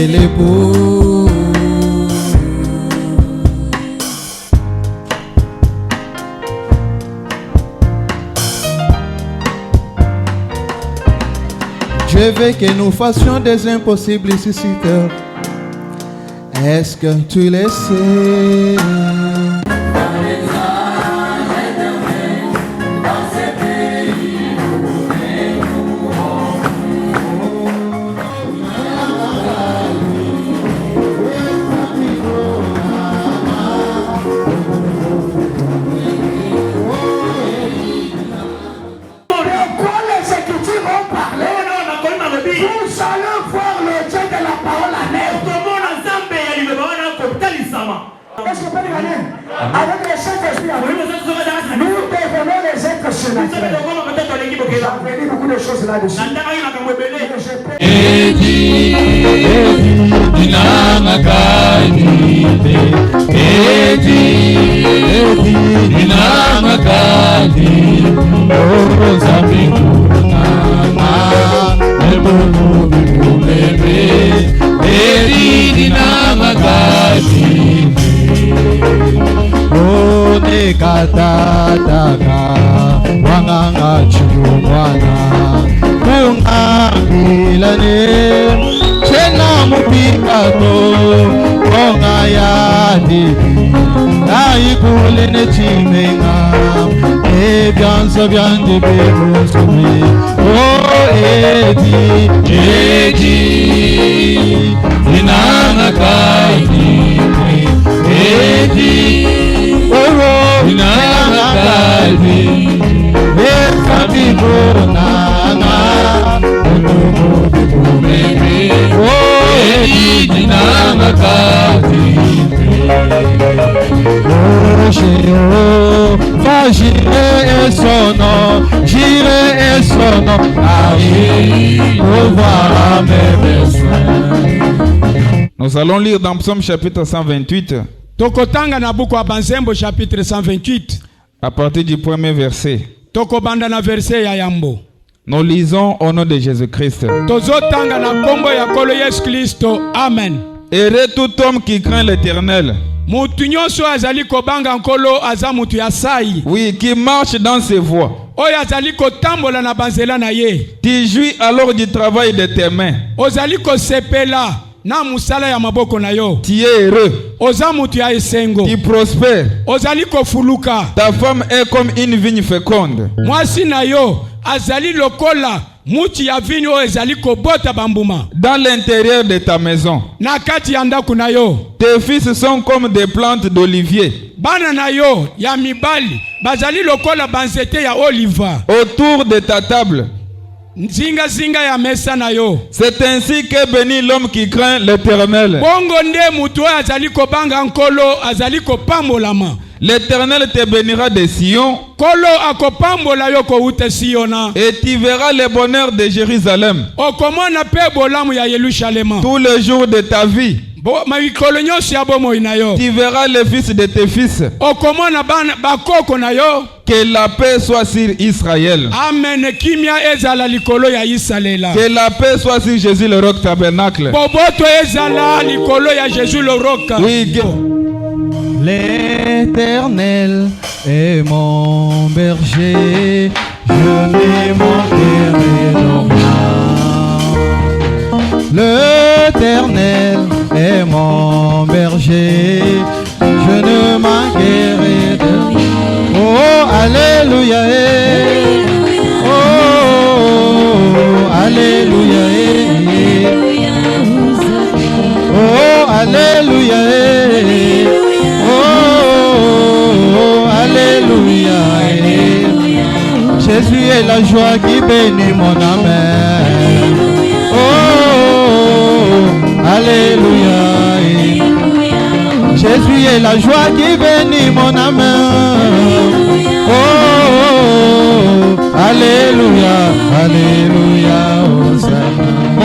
il est beau. Je veux que nous fassions des impossibles ici sur terre. Est-ce que tu le sais? Est-ce que vous pouvez gagner? Avec le Saint-Esprit, nous devenons les êtres surnaturels. J'ai appris beaucoup de choses là-dessus. Katataka wanganga chumwana kungangilane chena mupikato onga ya divi aikule ne chimenga ebyanso byande bebusumi o edi inanga kaidi edi Nous allons lire dans Psaume chapitre 128. Tokotanga na buku wa Banzembo chapitre 128. À partir du premier verset. Tokobanda na verset ya yambo. Nous lisons au nom de Jésus-Christ. Tozotanga na kombo ya kolo Yesu Kristo. Amen. Heureux tout homme qui craint l'Éternel. Mutu nyonso azali kobanga nkolo aza mutu ya sai. Oui, qui marche dans ses voies. Oyo azali kotambola na banzela na ye. Tu jouis alors du travail de tes mains. Ozali kosepela na musala ya maboko na yo. Tu es heureux. Oza mutu ya esengo. Tu prospères. Ozali kofuluka. Ta femme est comme une vigne féconde. Mwasi na yo azali lokola muti ya vigne oyo ezali kobota bambuma. Dans l'intérieur de ta maison. Na kati ya ndaku na yo. Tes fils sont comme des plantes d'olivier. Bana na yo ya mibali bazali lokola banzete ya oliva. Autour de ta table. Nzinga zinga ya mesa na yo. C'est ainsi que bénit l'homme qui craint l'Éternel. Bongo nde mutu oyo azali kobanga nkolo azali kopambolama. L'Éternel te bénira de Sion. Kolo akopambola yo kouta Siona. Et tu verras le bonheur de Jérusalem. Okomona pe bolamu ya Yerusalema. Tous les jours de ta vie. Tu verras les fils de tes fils. Que la paix soit sur Israël. Amen. Que la paix soit sur Jésus le roc tabernacle. Oui. L'Éternel est mon berger, je ne manquerai de rien. L'Éternel est mon berger, je ne manquerai de rien. Oh, alléluia, oh, alléluia, oh, alléluia, alléluia. Jésus est la joie qui bénit mon âme. Oh, alléluia. Jésus est la joie qui bénit mon âme. Oh, alléluia, alléluia.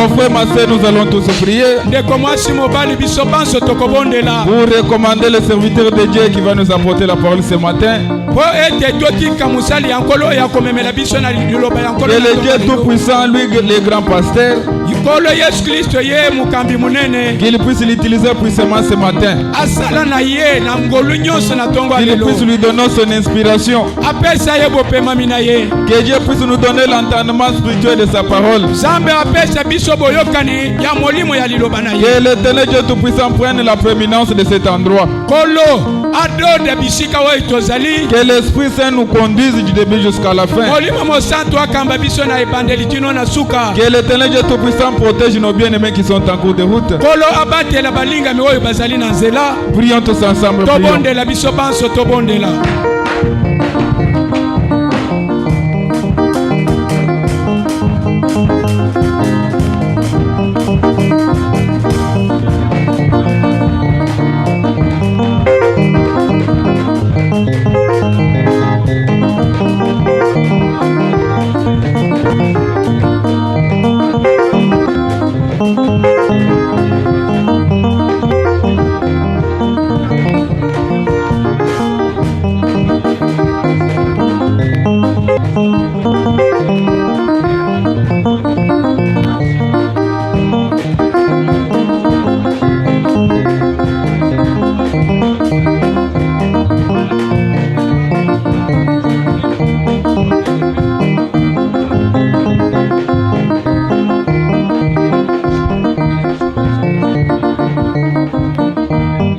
mon frère, ma soeur, nous allons tous prier ndeko mwasi mobali biso banso tokobondela pour recommander le serviteur de Dieu qui va nous apporter la parole ce matin. po ete totika musali ya nkolo ya komemela biso na liloba ya nkolo Que le Dieu tout-puissant, lui, le grand pasteur, nkolo Yesu Kristo ye mukambi munene qu'il puisse l'utiliser puissamment ce matin. asala na ye na ngolu nyonso na tongo Qu'il alelo puisse lui donner son inspiration. apesa ye bopemami na ye Que Dieu puisse nous donner l'entendement spirituel de sa parole. Zambe apesa biso boyokani ya molimo ya liloba na ye Que l'éternel Dieu tout-puissant prenne la prééminence de cet endroit. kolo adode bisika oyo tozali Que l'Esprit Saint nous conduise du début jusqu'à la fin. molimo mosantu akamba biso na ebandeli tino na suka Que l'éternel Dieu tout-puissant protège nos bien-aimés qui sont en cours de route. kolo abatela balingami oyo bazali na nzela Prions tous ensemble. Prions. tobondela biso banso tobondela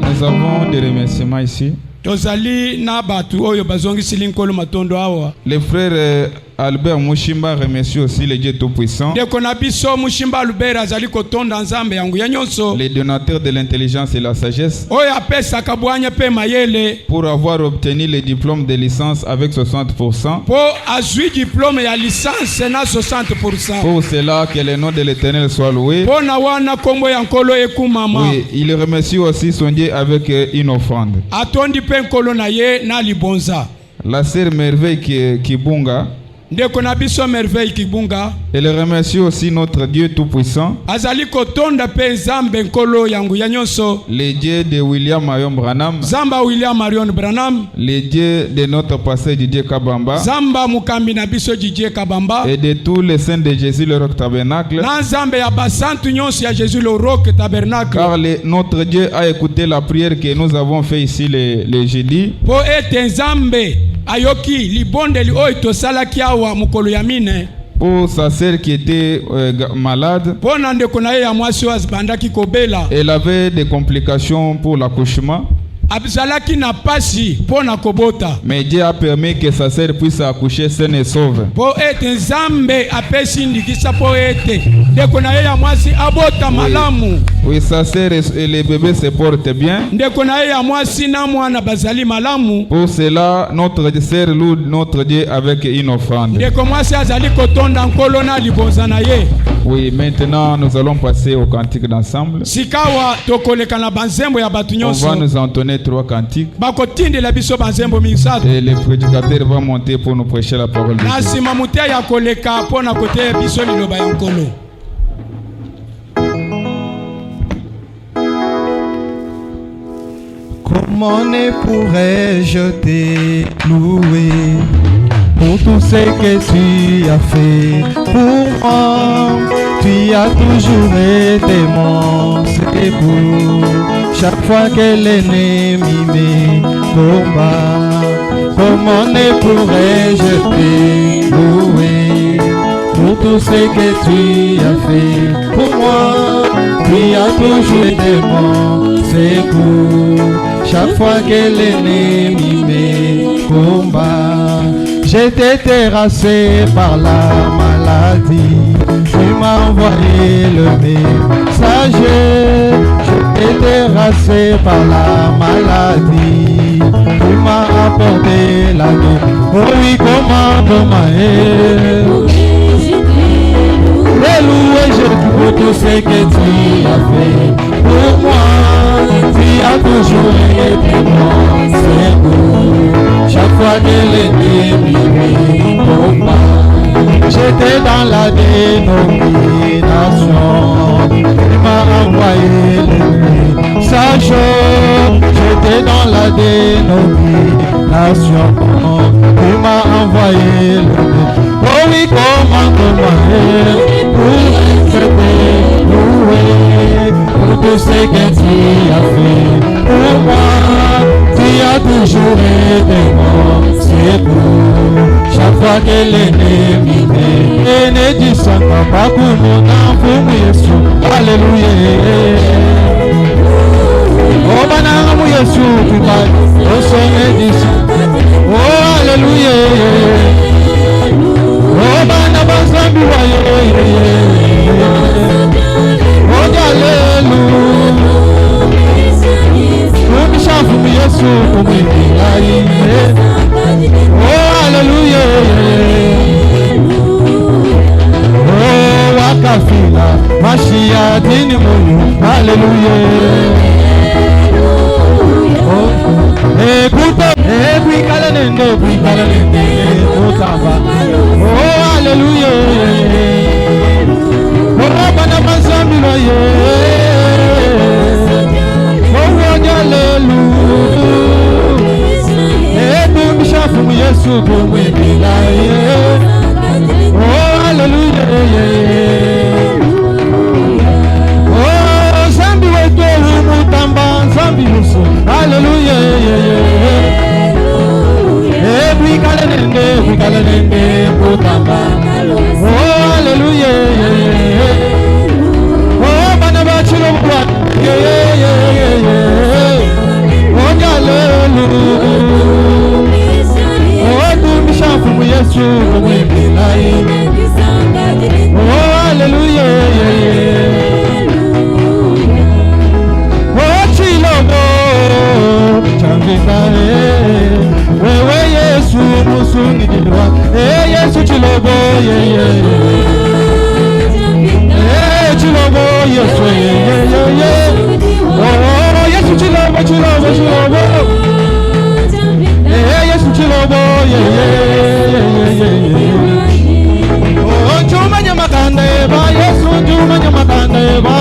Nous avons des remerciements ici. tozali na batu oyo bazongisili nkolo matondo awa Le frère Albert Mushimba remercie aussi le Dieu Tout-Puissant, ndeko na biso mushimba lubera azali kotonda nzambe yangu ya nyonso les donateurs de l'intelligence et la sagesse, oyo apesaka bwanya mpe mayele pour avoir obtenu le diplôme de licence avec 60%. po azwi diplome ya licence na 60%. Pour cela, que le nom de l'Éternel soit loué. po na wana nkombo ya nkolo ekumama Oui, il remercie aussi son Dieu avec une offrande. atondi mpe nkolo na ye na libonza La sœur Merveille Kibunga, ndeko na biso merveille kibunga elle remercie aussi notre Dieu Tout-Puissant, azali kotonda mpe nzambe nkolo yangu ya nyonso le Dieu de William Marion Branham, zamba William Marion Branham le Dieu de notre pasteur Didier Kabamba zamba mukambi na biso Didier Kabamba et de tous les saints de Jésus le Roc Tabernacle. na nzambe ya basantu nyonso ya Jésus le Roc Tabernacle Car notre Dieu a écouté la prière que nous avons fait ici le jeudi. po ete nzambe ayoki libondeli oyo tosalaki awa mukolo ya mine Pour sa sœur qui était malade, po na ndeko na ye ya mwasi oyo azibandaki kobela elle avait des complications pour l'accouchement. azalaki na pasi po na kobota Mais Dieu a permis que sa sœur puisse accoucher saine et sauve. po ete nzambe apesi ndikisa po ete ndeko na ye ya mwasi abota malamu Oui, sa sœur et le bébé se portent bien. ndeko na ye ya mwasi na mwana bazali malamu Pour cela, notre sœur loue notre Dieu avec une offrande. ndeko mwasi azali kotonda nkolo na libonza na ye Oui, maintenant nous allons passer au cantique d'ensemble. sikawa tokoleka na banzembo ya batu On nyonso va nous entonner 3 cantiques. bakotindela biso banzembo misato Et le prédicateur va monter pour nous prêcher la parole de na Dieu. nsima moteya ya koleka mpo na koteya biso liloba ya nkolo. Comment ne pourrais-je te louer pour tout ce que tu as fait pour moi? Tu as toujours été mon secours. Chaque fois que l'ennemi me combat, comment ne pourrais-je te louer pour tout ce que tu as fait pour moi? Tu as toujours été mon secours. Chaque fois que l'ennemi me combat, j'étais terrassé par la maladie. Tu m'as envoyé le messager. J'étais terrassé par la maladie. Tu m'as apporté la vie. Oh oui, comment loué, je pour tout ce que tu as fait pour moi. Tu as toujours été mon secours. Chaque fois que l'ennemi me combat, j'étais dans la dénomination. nations. Tu m'as envoyé l'ennemi. Sage, j'étais dans la dénomination. Tu m'as envoyé l'ennemi. Oh oui, commande-moi pour te louer pour tout ce que tu as fait pour moi. Tu as toujours été mon secours. Chaque fois que l'ennemi est né du sang, papa, pour mon enfant, Jésus. Alléluia. Oh, banana, Jésus, tu vas au sommet du sang. Oh, alléluia. Oh, banana, banzambi, oh, alléluia. Oh, bishafu, Yesu, kumwingilaye. Oh, alléluia. Oh, wakafila mashia dini moyo. Alléluia. Oh, écoute, bricala nende, otaba. Oh, alléluia. Oh, bana mazambi loye. Oh, alléluia. Bishafu Yesu kumwingilaye. Oh, alléluia. Oh, zambi wetu mutamba, zambi uso. Alléluia. Bricala nende, mutamba. Oh, alléluia. Oh, bana bachilo bwa. Oh, alléluia. Bishafu Yesu kumwingilaye. Oh, alléluia. Oh, chilogo chambitae. Wewe Yesu musungijirwa. Yesu chilogo chilogo Yesu Oh, Yesu chilogo Yesu chilogo Oh, chuma nyamakanda eba Yesu chuma nyamakanda eba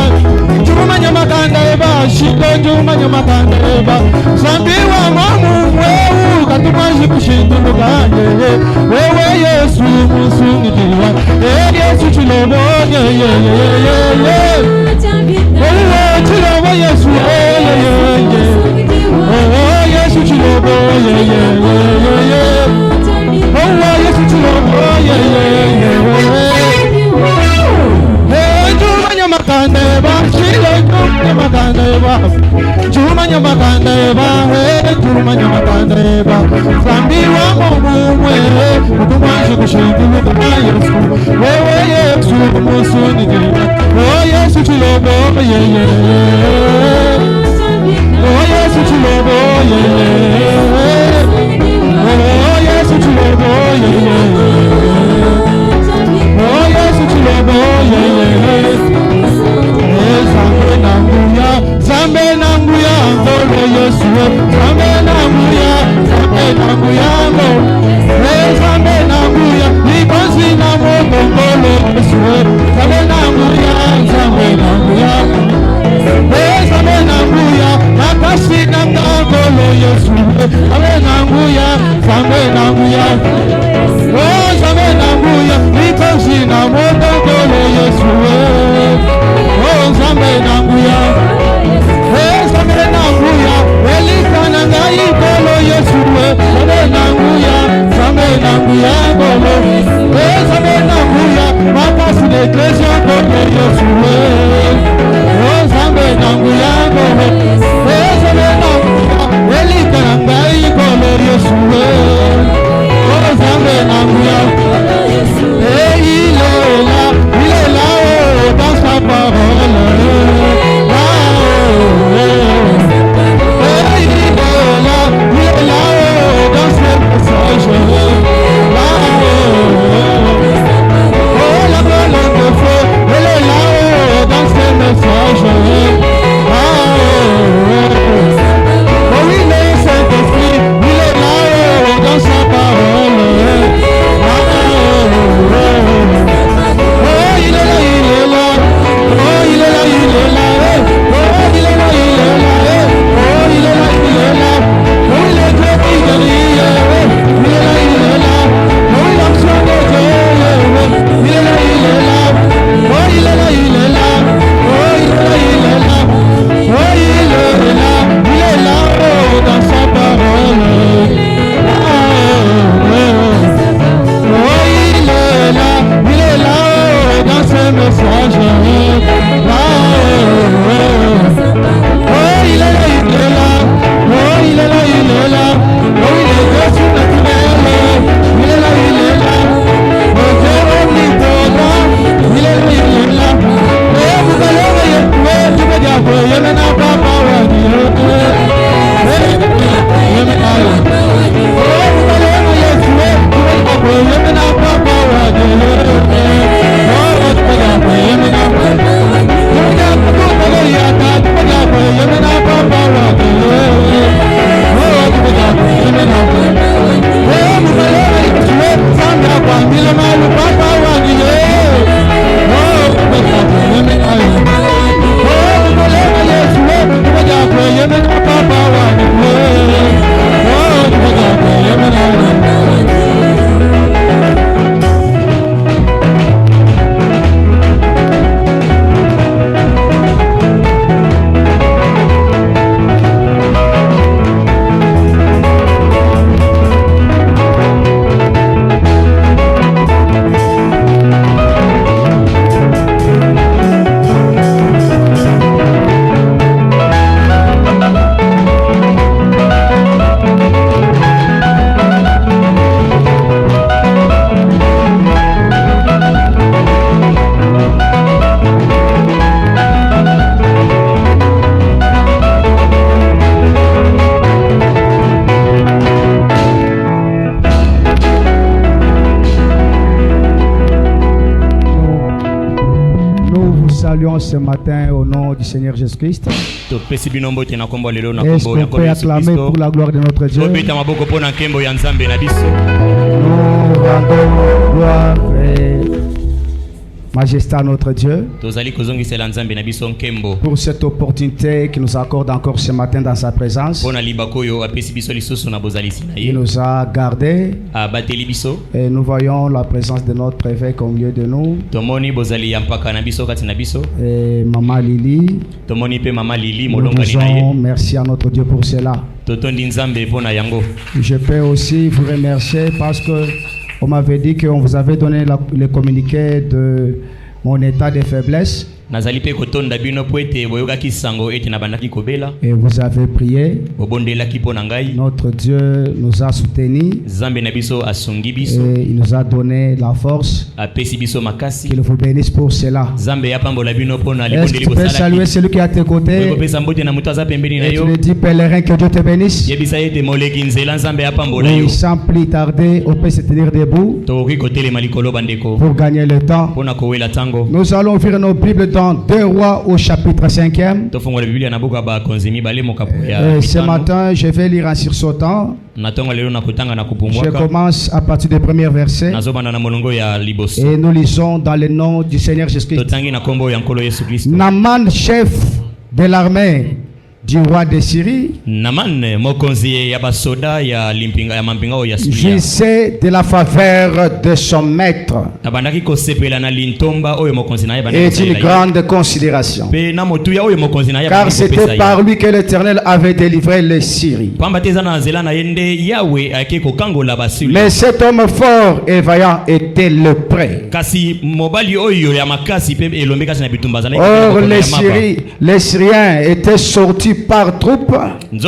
chuma nyamakanda eba shito chuma nyamakanda eba sambiwa mamu wewe katumaji kushinduluka wewe Yesu musungijirwa Yesu chilogo Oh, chilogo Yesu Oh, Yesu chilogo Oh, Yesu chilogo Juma nyamakanda eba shilo nyamakanda eba Juma nyamakanda eba Juma nyamakanda eba sambiwa mumwe utumaji kushinduluka Yesu wewe Yesu musungijirwa Oh, Yesu chilogo Oh, Yesu chilogo Oh, Yesu chilogo Oh, Yesu chilogo Zambe nanguya ngolo Yesu Zambe nanguya ngolo Zambe nanguya libanzi na moto ngolo Yesu Zambe nanguya Zambe nanguya nakasi na ngolo Yesu Zambe nanguya ce matin au nom du Seigneur Jésus-Christ. Est-ce qu'on peut acclamer pour la gloire de notre Dieu? Nous rendons gloire et majesté à notre Dieu pour cette opportunité qu'il nous accorde encore ce matin dans sa présence. Il nous a gardés et nous voyons la présence de notre évêque au milieu de nous. Et Maman Lily, nous disons merci à notre Dieu pour cela. Je peux aussi vous remercier parce que on m'avait dit qu'on vous avait donné le communiqué de mon état de faiblesse. Et vous avez prié. Notre Dieu nous a soutenus. Et il nous a donné la force. Qu'il vous bénisse pour cela. Est-ce que tu peux saluer celui qui est à tes côtés? Et tu lui dis, pèlerin, que Dieu te bénisse. Oui, sans plus tarder, on peut se tenir debout pour gagner le temps. Nous allons ouvrir nos Bibles dans 2 Rois au chapitre 5e. Ce matin, je vais lire en sursautant. Je commence à partir du premier verset. Et nous lisons dans le nom du Seigneur Jésus-Christ. Naaman, chef de l'armée du roi de Syrie, jouissait de la faveur de son maître et d'une grande considération, car c'était par lui que l'Éternel avait délivré les Syries. Mais cet homme fort et vaillant était le prêtre. Or les Syriens étaient sortis par troupes. Ils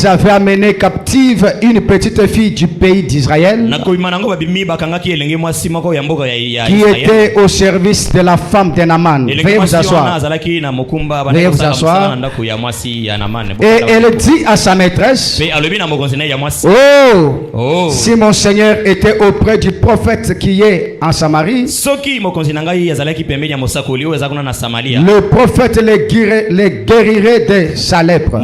avaient amené captive une petite fille du pays d'Israël qui était au service de la femme de Naaman. Veuillez vous asseoir. Veuillez vous asseoir. Et elle dit à sa maîtresse, oh, si mon Seigneur était auprès du prophète qui est en Samarie, le prophète les guérirait de sa lèpre.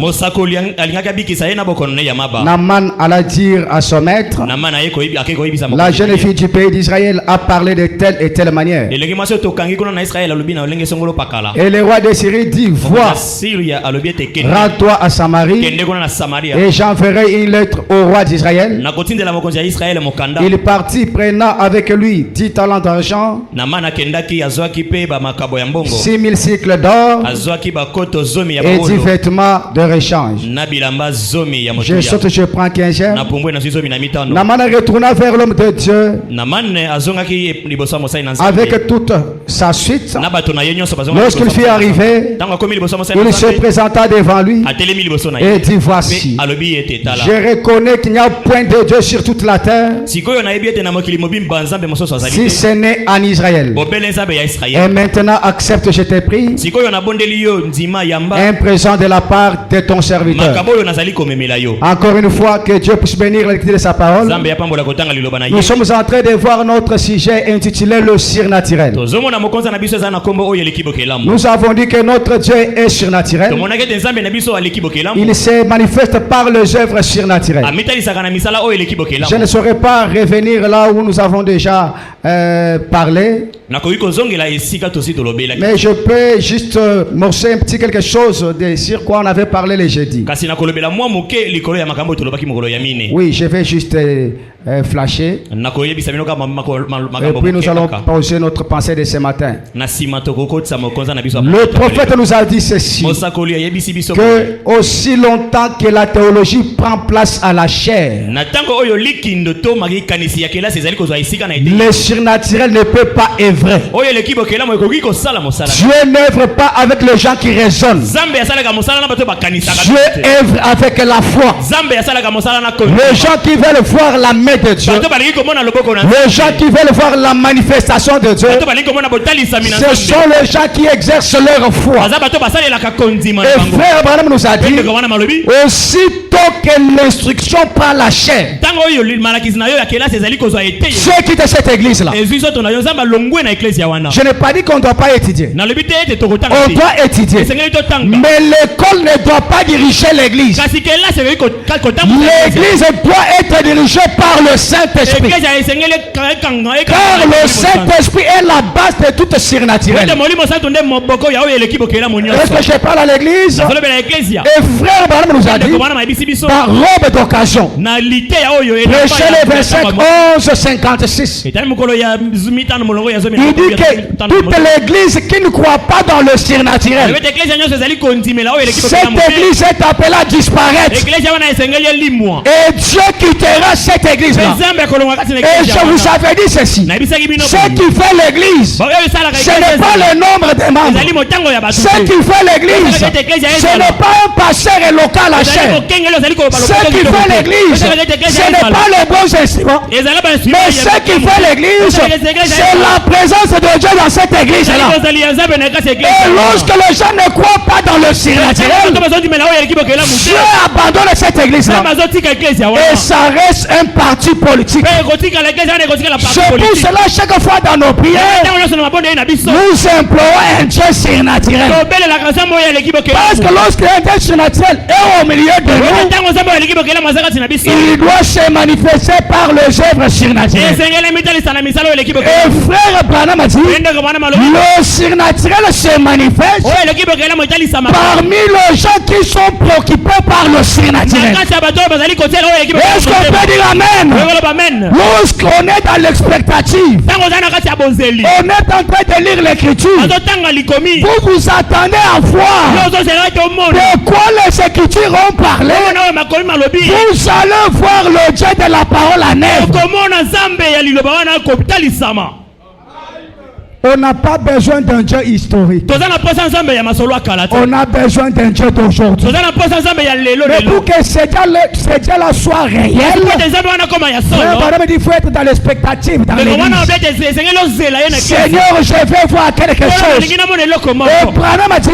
Naaman alla dire à son maître, la jeune fille du pays d'Israël a parlé de telle et telle manière. Et le roi de Syrie dit, vois, rends-toi à Samarie et j'enverrai une lettre au roi d'Israël. Il partit prenant avec lui 10 talents d'argent, 6000 cycles d'or et 10 vêtements de rechange. Je saute, je prends 15 heures. Naaman retourna vers l'homme de Dieu avec toute sa suite. Lorsqu'il fut arrivé, il se présenta devant lui et dit, voici, je reconnais qu'il n'y a point de Dieu sur toute la terre si ce n'est en Israël. Et maintenant accepte, je te prie, un présent de la part de ton serviteur. Encore une fois, que Dieu puisse bénir la lecture de sa parole. Nous sommes en train de voir notre sujet intitulé le surnaturel. Nous avons dit que notre Dieu est surnaturel. Il se manifeste par les œuvres surnaturelles. Je ne saurais pas revenir là où nous avons déjà parlé, mais je peux juste morcer un petit quelque chose de sur quoi on avait parlé le jeudi. Oui, je vais juste flasher. Et puis nous allons poser notre pensée de ce matin. Le prophète nous a dit ceci, que aussi longtemps que la théologie prend place à la chair, le surnaturel ne peut pas œuvrer. Dieu n'œuvre pas avec les gens qui raisonnent. Dieu œuvre avec la foi. Les gens qui veulent voir la main merveilles de Dieu, les gens qui veulent voir la manifestation de Dieu, ce sont les gens qui exercent leur foi. Et frère Branham nous a dit, aussitôt que l'instruction par la chair, ceux qui de cette église-là, je n'ai pas dit qu'on ne doit pas étudier. On doit étudier. Mais l'école ne doit pas diriger l'église. L'église doit être dirigée par le Saint-Esprit. Car le Saint-Esprit est la base de toute surnaturelle. Est-ce que je parle à l'église? Et frère Branham nous a dit, par robe d'occasion, prêchez le verset 11:56. Il dit que toute l'église qui ne croit pas dans le surnaturel, cette église est appelée à disparaître. Et Dieu quittera cette église-là. Et je vous avais dit ceci. Ce qui fait l'église, ce n'est pas le nombre de membres. Ce qui fait l'église, ce n'est pas un pasteur local à chair. Ce qui fait l'église, ce n'est pas les bons instruments. Mais ce qui fait l'église, c'est la présence de Dieu dans cette église-là. Et lorsque les gens ne croient pas dans le surnaturel, Dieu abandonne cette église-là. Et ça reste un parti politique. C'est pour cela chaque fois dans nos prières, nous implorons un Dieu surnaturel. Parce que lorsque un Dieu surnaturel est au milieu de nous, il doit se manifester par les œuvres surnaturelles. Et frère Branham a dit, le surnaturel se manifeste parmi les gens qui sont préoccupés par le surnaturel. Est-ce qu'on peut dire amen? Lorsqu'on est dans l'expectative, on est en train de lire l'écriture, vous vous attendez à voir de quoi les écritures ont parlé. Vous allez voir le Dieu de la parole en œuvre. On n'a pas besoin d'un Dieu historique. On a besoin d'un Dieu d'aujourd'hui. Mais pour que ce Dieu-là soit réel, il faut être dans l'expectative, dans l'église. Seigneur, je vais voir quelque chose. Et Branham a dit,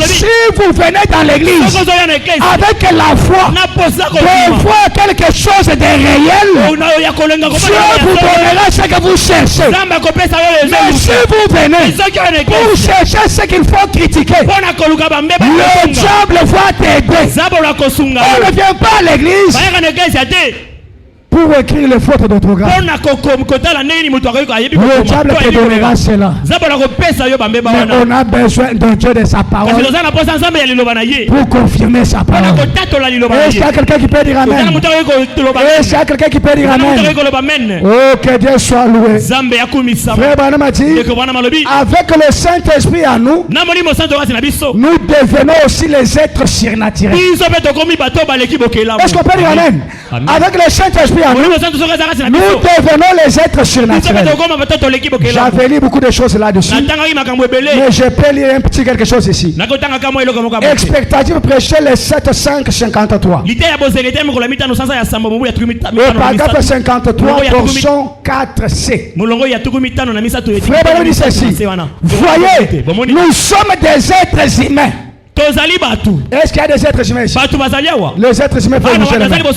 si vous venez dans l'église avec la foi de voir quelque chose de réel, Dieu vous donnera ce que vous cherchez. Mais si vous venez pour chercher ce qu'il faut critiquer, le diable va t'aider. On ne vient pas à l'église pour écrire les fautes d'orthographe. Le diable te donnera cela. Mais on a besoin d'un Dieu de sa parole pour confirmer sa parole. Est-ce qu'il y a quelqu'un qui peut dire amen? Est-ce qu'il y a quelqu'un qui peut dire amen? Oh, que Dieu soit loué. Frère Branham a dit, avec le Saint-Esprit à nous, nous devenons aussi les êtres surnaturels. Est-ce qu'on peut dire amen? Avec le Saint-Esprit nous devenons les êtres surnaturels. J'avais lu beaucoup de choses là-dessus, mais je peux lire un petit quelque chose ici. Expectative prêchée les 7:5-53. Le paragraphe 53, portion 4C. Frère Branham dit ceci. Voyez, nous sommes des êtres humains. Est-ce qu'il y a des êtres humains ici? Les êtres humains peuvent bouger les mains. Moi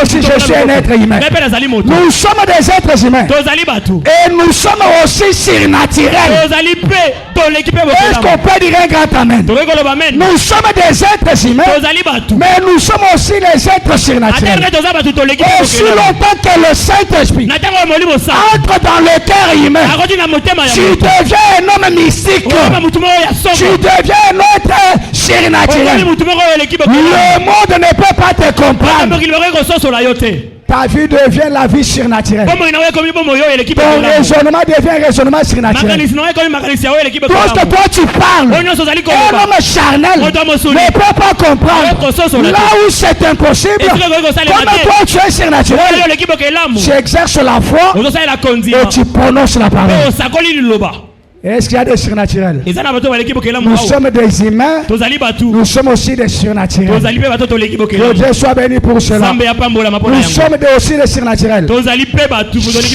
aussi je suis un être humain. Nous sommes des êtres humains. Et nous sommes aussi surnaturels. Est-ce qu'on peut dire un grand amen? Nous sommes des êtres humains, mais nous sommes aussi les êtres surnaturels. Aussi longtemps que le Saint-Esprit entre dans le cœur humain, tu deviens un homme mystique. Tu deviens un autre surnaturel. Le monde ne peut pas te comprendre. Ta vie devient la vie surnaturelle. Ton raisonnement devient un raisonnement surnaturel. Lorsque toi tu parles, un homme charnel ne peut pas comprendre. Là où c'est impossible, comme toi tu es surnaturel, tu exerces la foi et tu prononces la parole. Est-ce qu'il y a des surnaturels? Nous sommes des humains. Nous sommes aussi des surnaturels. Que Dieu soit béni pour cela. Nous sommes aussi des surnaturels.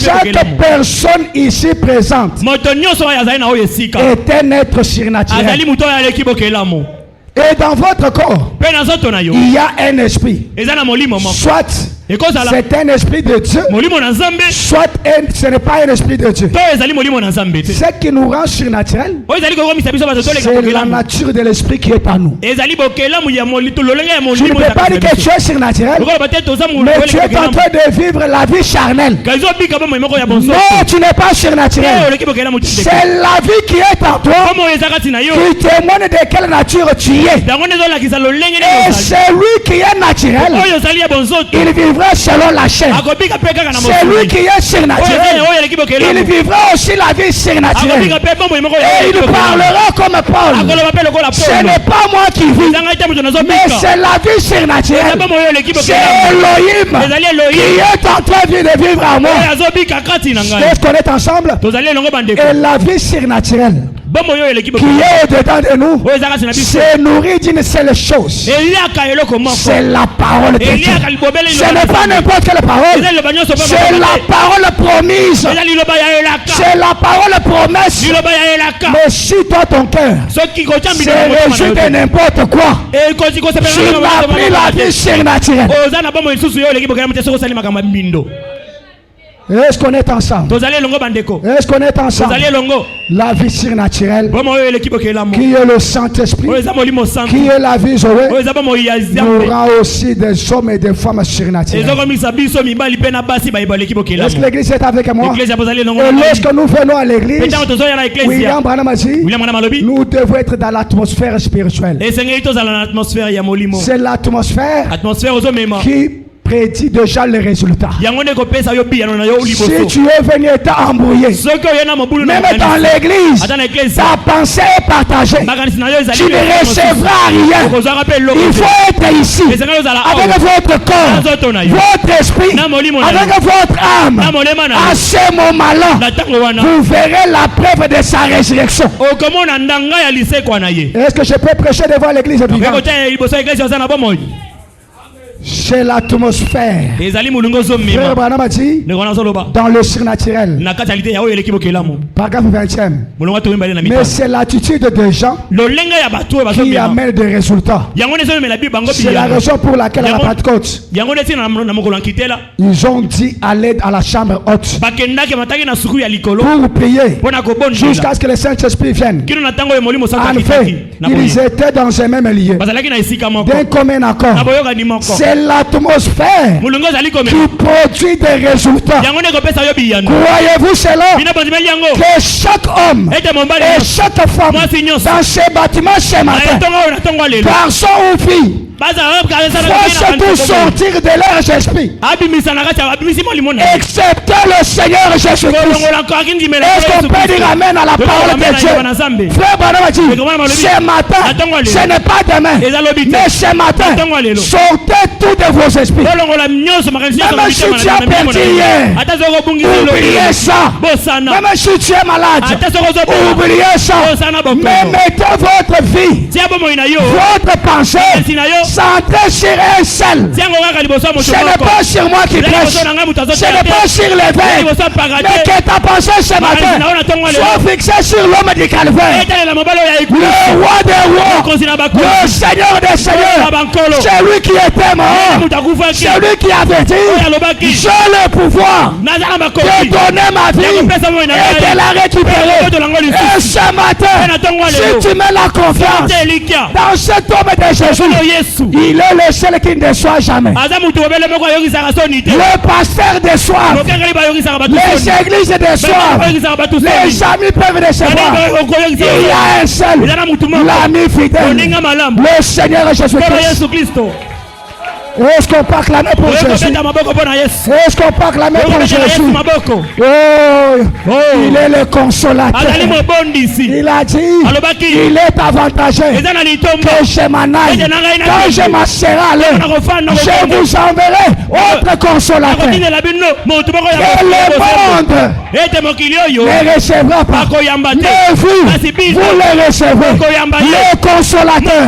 Chaque personne ici présente est un être surnaturel. Et dans votre corps, il y a un esprit. Soit c'est un esprit de Dieu, soit ce n'est pas un esprit de Dieu. Ce qui nous rend surnaturel, c'est la nature de l'esprit qui est en nous. Tu ne peux pas dire que tu es surnaturel, mais tu es en train de vivre la vie charnelle. Non, tu n'es pas surnaturel. C'est la vie qui est en toi qui témoigne de quelle nature tu es. Et celui qui est naturel, il vivra selon la chair. Celui qui est surnaturel, il vivra aussi la vie surnaturelle. Et il parlera comme Paul. Ce n'est pas moi qui vis, mais c'est la vie surnaturelle. C'est Elohim qui est en train de vivre en moi. Est-ce qu'on est ensemble? Et la vie surnaturelle qui est au-dedans de nous se nourrit d'une seule chose. C'est la parole de Dieu. Ce n'est pas n'importe quelle parole. C'est la parole promise. C'est la parole promesse. Mais si toi ton cœur se réjouit de n'importe quoi, tu n'as pris la vie surnaturelle. Est-ce qu'on est ensemble? Est-ce qu'on est ensemble? La vie surnaturelle, qui est le Saint-Esprit, qui est la vie Zoé, nous rend aussi des hommes et des femmes surnaturels. Est-ce que l'église est avec moi? Et lorsque nous venons à l'église, William Branham a dit, nous devons être dans l'atmosphère spirituelle. C'est l'atmosphère qui prédit déjà les résultats. Si tu es venu être embrouillé, même dans l'église, ta pensée est partagée, tu ne recevras rien. Il faut être ici avec votre corps, votre esprit, avec votre âme. À ce moment-là, vous verrez la preuve de sa résurrection. Est-ce que je peux prêcher devant l'église? C'est l'atmosphère. Frère Branham a dit dans le surnaturel, paragraphe 20e. Mais c'est l'attitude des gens qui amène des résultats. C'est la raison pour laquelle à la Pentecôte, ils ont dit aller à la chambre haute pour prier jusqu'à ce que le Saint-Esprit vienne. En fait, ils étaient dans un même lieu, d'un commun accord. C'est l'atmosphère qui produit des résultats. Croyez-vous cela? Que chaque homme et chaque femme dans ces bâtiments ce matin, garçon ou fille, faut tout sortir de leur esprit, excepté le Seigneur Jésus-Christ. Est-ce qu'on peut dire amen à la parole de Dieu? Frère Branham a dit, ce matin, ce n'est pas demain, mais ce matin, sortez tout de vos esprits. Même si tu as perdu hier, oubliez ça. Même si tu es malade, oubliez ça. Mais mettez votre vie, votre pensée, centrée sur un seul. Ce n'est pas sur moi qui prêche, ce n'est pas sur l'évêque, mais que ta pensée ce matin soit fixée sur l'homme du calvaire, le roi des rois, le Seigneur des seigneurs, celui qui était mort, celui qui avait dit, j'ai le pouvoir de donner ma vie et de la récupérer. Et ce matin, si tu mets la confiance dans cet homme de Jésus, il est le seul qui ne déçoit jamais. Le pasteur déçoit, les églises déçoivent, les amis peuvent décevoir. Il y a un seul, l'ami fidèle, le Seigneur Jésus-Christ. Est-ce qu'on peut acclamer pour Jésus? Est-ce qu'on peut acclamer pour Jésus? Oh, il est le consolateur. Il a dit, il est avantageux que je m'en aille. Quand je m'asserai à l'heure, je vous enverrai autre consolateur. Que le monde ne recevra pas. Mais vous le recevez. Le consolateur,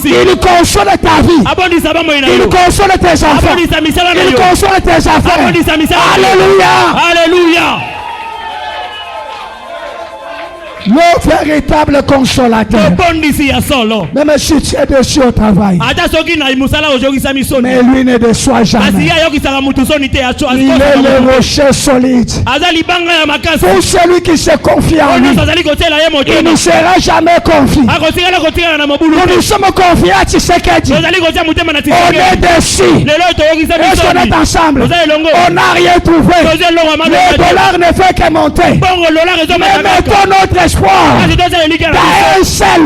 il console ta vie. Il console tes enfants. Il console tes affaires. Alléluia. Alléluia. Le véritable consolateur. Même si tu es déçu au travail, mais lui ne déçoit jamais. Il est le rocher solide. Pour celui qui se confie en lui, il ne sera jamais confié. Nous nous sommes confiés à Tshisekedi. On est déçus. Est-ce qu'on est ensemble? On n'a rien trouvé. Le dollar ne fait que monter. Mais mettons notre espoir dans un seul.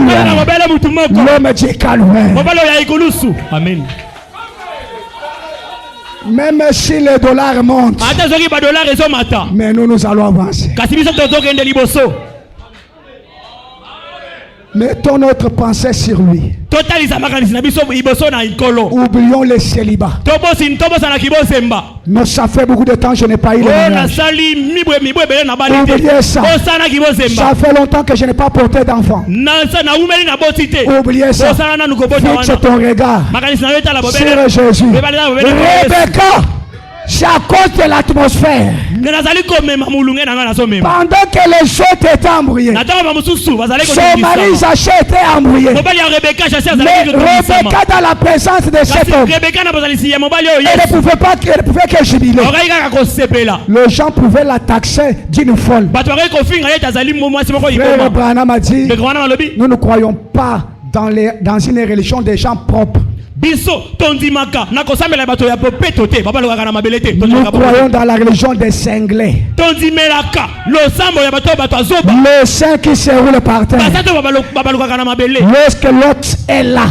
L'homme dit calme. Amen. Même si le dollar monte, mais nous allons avancer. Mettons notre pensée sur lui. Oublions les célibats. Mais ça fait beaucoup de temps que je n'ai pas eu le mariage. Oubliez ça. Ça fait longtemps que je n'ai pas porté d'enfant. Oubliez ça. Fixe ton regard sur Jésus. Rebecca, c'est à cause de l'atmosphère. Pendant que les autres étaient embrouillés, son mari Zaché était embrouillé. Mais Rebecca, dans la présence de cet homme, elle ne pouvait que jubiler. Les gens pouvaient la taxer d'une folle. Frère Branham a dit, nous ne croyons pas dans une religion des gens propres. Nous croyons dans la religion des cinglés. Le sein qui se roule par terre. Lorsque l'autre est là,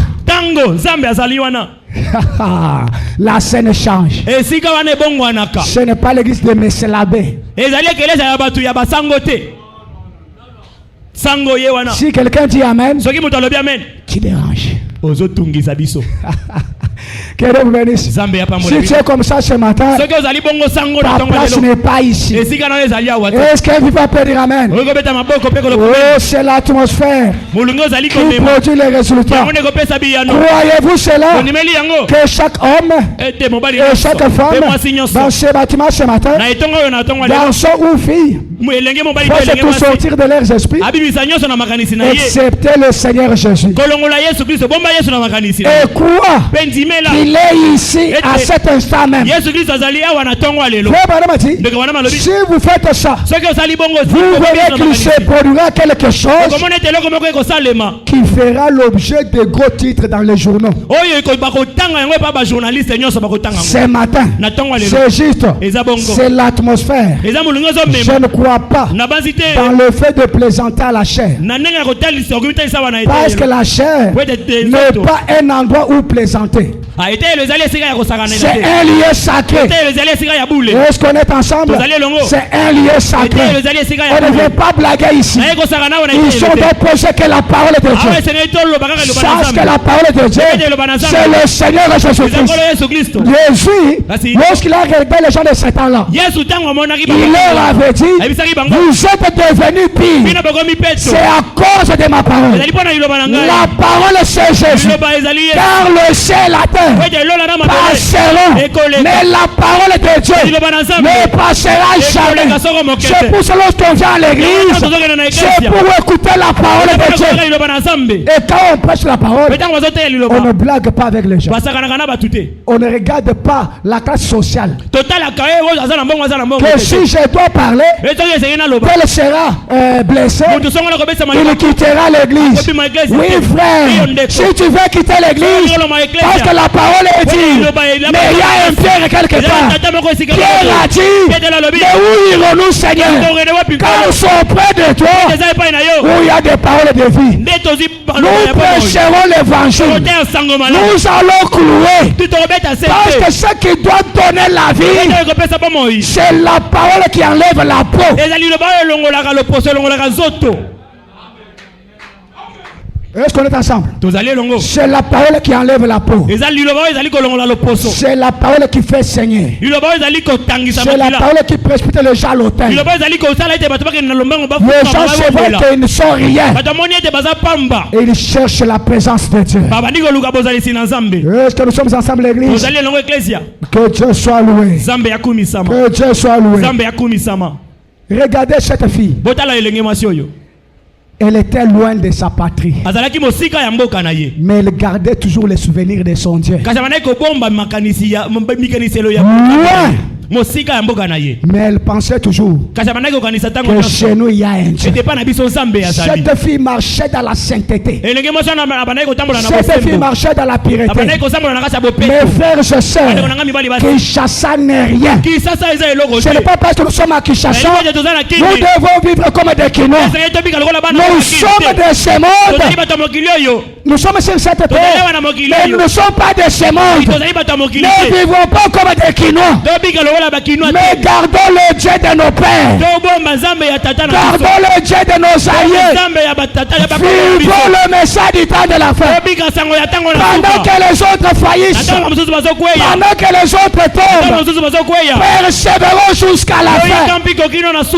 la scène change. Ce n'est pas l'église de Messelabé. Si quelqu'un dit Amen, qui dérange? Que Dieu vous bénisse. Si tu es comme ça ce matin, ta place n'est pas ici. Est-ce qu'elle va pas dire Amen? Oh, c'est l'atmosphère qui produit les résultats. Croyez-vous cela? Que chaque homme et chaque femme dans ce bâtiment ce matin, garçon ou fille, faut tout sortir de leurs esprits, excepté le Seigneur Jésus. Et quoi? Il est ici à cet instant même. Si vous faites ça, vous verrez qu'il se produira quelque chose qui fera l'objet de gros titres dans les journaux. Ce matin, c'est juste, c'est l'atmosphère. Je ne crois pas dans le fait de plaisanter à la chair. Parce que la chair n'est pas un endroit où plaisanter. C'est un lieu sacré. Est-ce qu'on est ensemble? C'est un lieu sacré. On ne veut pas blaguer ici. Ils sont opposés que la parole de Dieu. Sache que la parole de Dieu, c'est le Seigneur Jésus-Christ. Jésus, lorsqu'il a regardé les gens de ce temps-là, il leur avait dit, vous êtes devenus pires. C'est à cause de ma parole. La parole c'est Jésus. Car le ciel et la terre passeront, mais la parole de Dieu ne passera jamais. C'est pour cela qu'on vient à l'église, c'est pour écouter la parole de Dieu. Et quand on prêche la parole, on ne blague pas avec les gens. On ne regarde pas la classe sociale. Que si je dois parler, tel sera blessé, il quittera l'église. Oui frère, si tu veux quitter l'église, parce que la parole est dit. Mais il y a un Pierre quelque part. Pierre a dit, mais où irons-nous, Seigneur? Quand nous sommes près de toi, où il y a des paroles de vie. Nous prêcherons l'évangile. Nous allons clouer. Parce que ce qui doit donner la vie, c'est la parole qui enlève la peau. Est-ce qu'on est ensemble? C'est la parole qui enlève la peau. C'est la parole qui fait saigner. C'est la parole qui précipite les gens à l'autel. Les gens se voient qu'ils ne sont rien. Et ils cherchent la présence de Dieu. Est-ce que nous sommes ensemble, l'église? Que Dieu soit loué. Que Dieu soit loué. Regardez cette fille. Elle était loin de sa patrie. Mais elle gardait toujours les souvenirs de son Dieu. Loin. Mais elle pensait toujours que chez nous il y a un Dieu. Cette fille marchait dans la sainteté. Cette fille marchait dans la pureté. Mes frères et sœurs, Kinshasa n'est rien. Ce n'est pas parce que nous sommes à Kinshasa, nous devons vivre comme des Kinois. Nous sommes de ce monde. Nous sommes sur cette terre, mais nous ne sommes pas de ce monde. Ne vivons pas comme des Kinois. Mais gardons le Dieu de nos pères. Gardons le Dieu de nos alliés. Vivons le message du temps de la fin. Pendant que les autres faillissent, pendant que les autres tombent, persévérons jusqu'à la fin.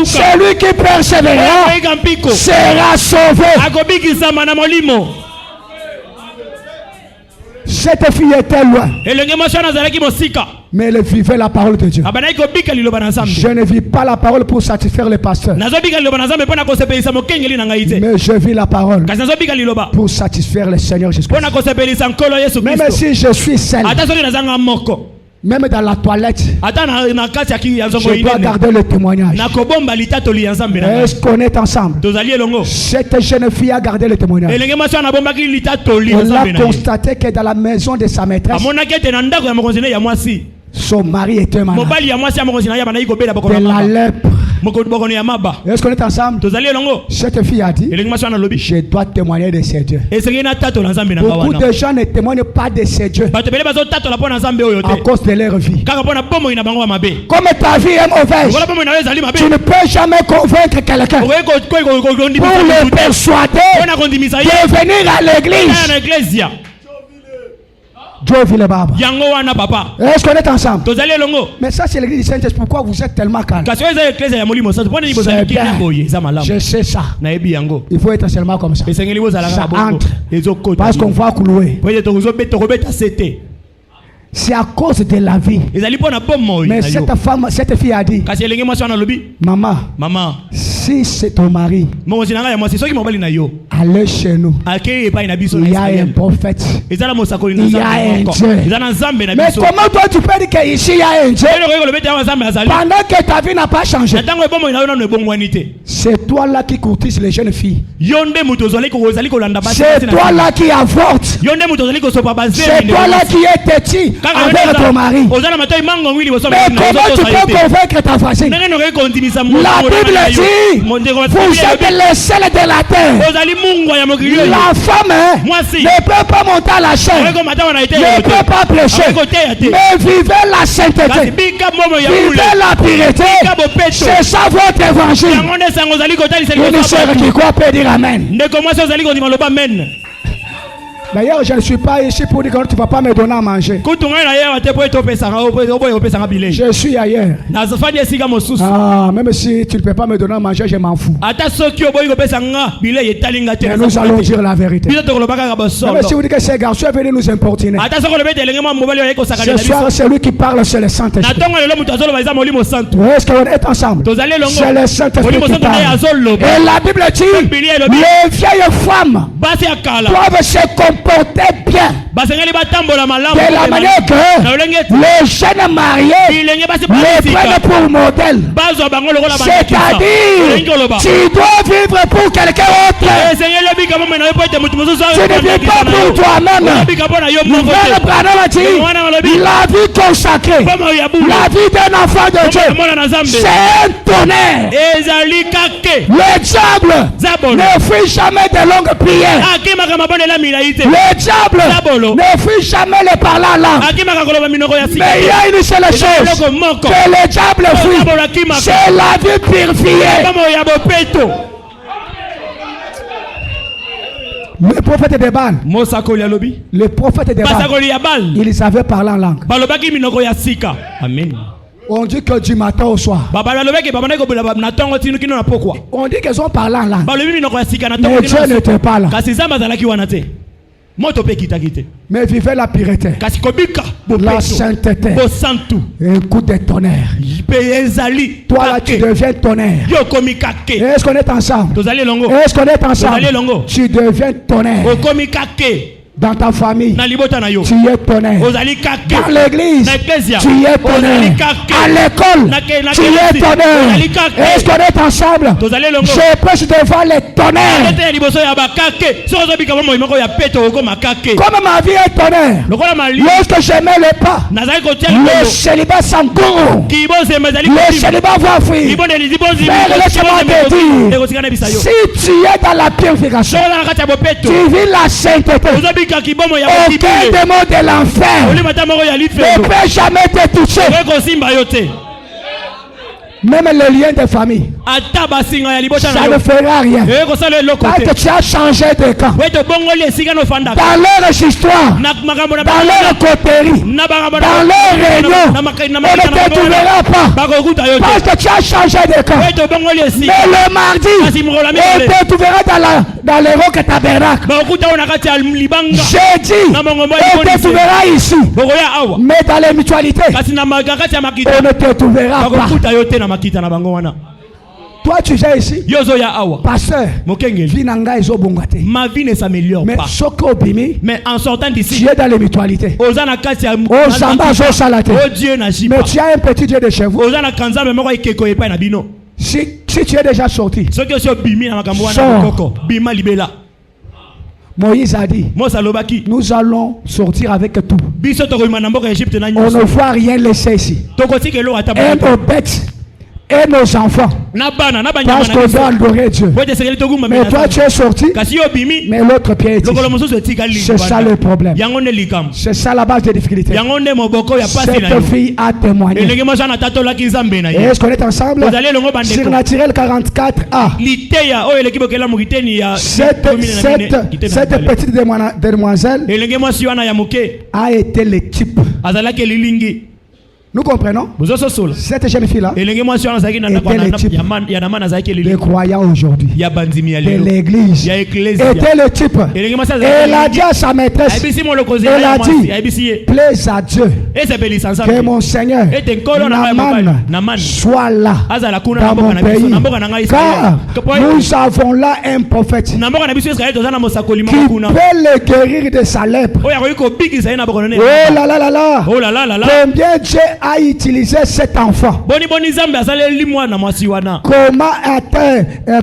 Celui qui persévérera sera sauvé. Cette fille était loin. Mais elle vivait la parole de Dieu. Je ne vis pas la parole pour satisfaire les pasteurs. Mais je vis la parole pour satisfaire le Seigneur Jésus-Christ. Même si je suis seul, même dans la toilette, je dois garder le témoignage. Est-ce qu'on est ensemble? Cette jeune fille a gardé le témoignage. Elle a constaté que dans la maison de sa maîtresse, son mari était malade de la lèpre. Est-ce qu'on est ensemble? Cette fille a dit, je dois témoigner de ces dieux. Beaucoup de gens ne témoignent pas de ces dieux à cause de leur vie. Comme ta vie est mauvaise, tu ne peux jamais convaincre quelqu'un pour le persuader de venir à l'église. Dieu vit le baba. Est-ce qu'on est ensemble? Mais ça c'est l'église du Saint-Esprit. Pourquoi vous êtes tellement calme? C'est bien. Je sais ça. Il faut être seulement comme ça. Ça entre. Parce qu'on va clouer. C'est à cause de la vie. Mais cette fille a dit, maman, si c'est ton mari, allez chez nous. Il y a un prophète. Il y a un Dieu. Mais comment toi tu peux dire qu'ici il y a un Dieu pendant que ta vie n'a pas changé? C'est toi là qui courtise les jeunes filles. C'est toi là qui avorte. C'est toi là qui est têtu avec ton mari. Mais comment tu peux convaincre ta voisine? La Bible dit, vous êtes les seuls de la terre. La femme ne peut pas monter à la chaîne, ne peut pas prêcher, mais vivez la sainteté, vivez la pureté. C'est ça votre évangile. Une sœur qui croit peut dire amen. D'ailleurs, je ne suis pas ici pour dire que tu ne vas pas me donner à manger. Je suis ailleurs. Même si tu ne peux pas me donner à manger, je m'en fous. Mais nous allons dire la vérité. Même si vous dites que ces garçons sont venus nous importuner, ce soir, c'est lui qui parle, c'est le Saint-Esprit. Est-ce qu'on est ensemble? C'est le Saint-Esprit qui parle. Et la Bible dit, les vieilles femmes doivent se comporter comporter bien. De la manière que les jeunes mariés les prennent pour modèle. C'est-à-dire, tu dois vivre pour quelqu'un autre. Tu ne vis pas pour toi-même. La vie consacrée, la vie d'un enfant de Dieu, c'est un tonnerre. Le diable ne fait jamais de longues prières. Le diable ne fait jamais les parler en langue. Mais il y a une seule chose que le diable fuit, c'est la vie purifiée. Le prophète de Baal, le prophète de Baal, il savait parler en langue. Amen. On dit que du matin au soir. On dit qu'ils ont parlé en langue. Mais Dieu n'était pas là. Mais vivez la pureté, la sainteté, un coup de tonnerre. Toi là tu deviens tonnerre. Est-ce qu'on est ensemble? Est-ce qu'on est ensemble? Tu deviens tonnerre. Dans ta famille, tu es tonnerre. Dans l'église, tu es tonnerre. À l'école, tu es tonnerre. Est-ce qu'on est ensemble? Je prêche devant les tonnerres. Comme ma vie est tonnerre, lorsque je mets le pas, le célibat s'engourou. Le célibat va fuir. Mais laisse-moi te dire, si tu es dans la purification, tu vis la sainteté, aucun démon de l'enfer ne peut jamais te toucher. Même le lien de famille, ça ne fera rien. Quand tu as changé de camp, dans leur histoire, dans leur coterie, dans leur réunion, on ne te trouvera pas. Parce que tu as changé de camp. Mais le mardi, on te trouvera dans les rocs tabernacle. Jeudi, on te trouvera ici. Mais dans les mutualités, on ne te trouvera pas. Toi tu es ici, pasteur, ma vie ne s'améliore pas. Mais en sortant d'ici, tu es dans les mutualités. Mais tu as un petit Dieu de chez vous. Si tu es déjà sorti, Moïse a dit, nous allons sortir avec tout. On ne voit rien laisser ici. Et nos bêtes et nos enfants, parce qu'on doit adorer Dieu. Mais toi tu es sorti, mais l'autre pied est ici. C'est ça le problème. C'est ça la base des difficultés. Cette fille a témoigné. Est-ce qu'on est ensemble? Surnaturel 44a. Cette petite demoiselle a été le type. Nous comprenons? Cette jeune fille-là était le type des croyants aujourd'hui, de l'église. Était le type. Elle a dit à sa maîtresse, elle a dit, plaise à Dieu que mon Seigneur Naaman soit là dans mon pays, car nous avons là un prophète qui peut le guérir de sa lèpre. Oh là là là là, combien Dieu a utilisé cet enfant.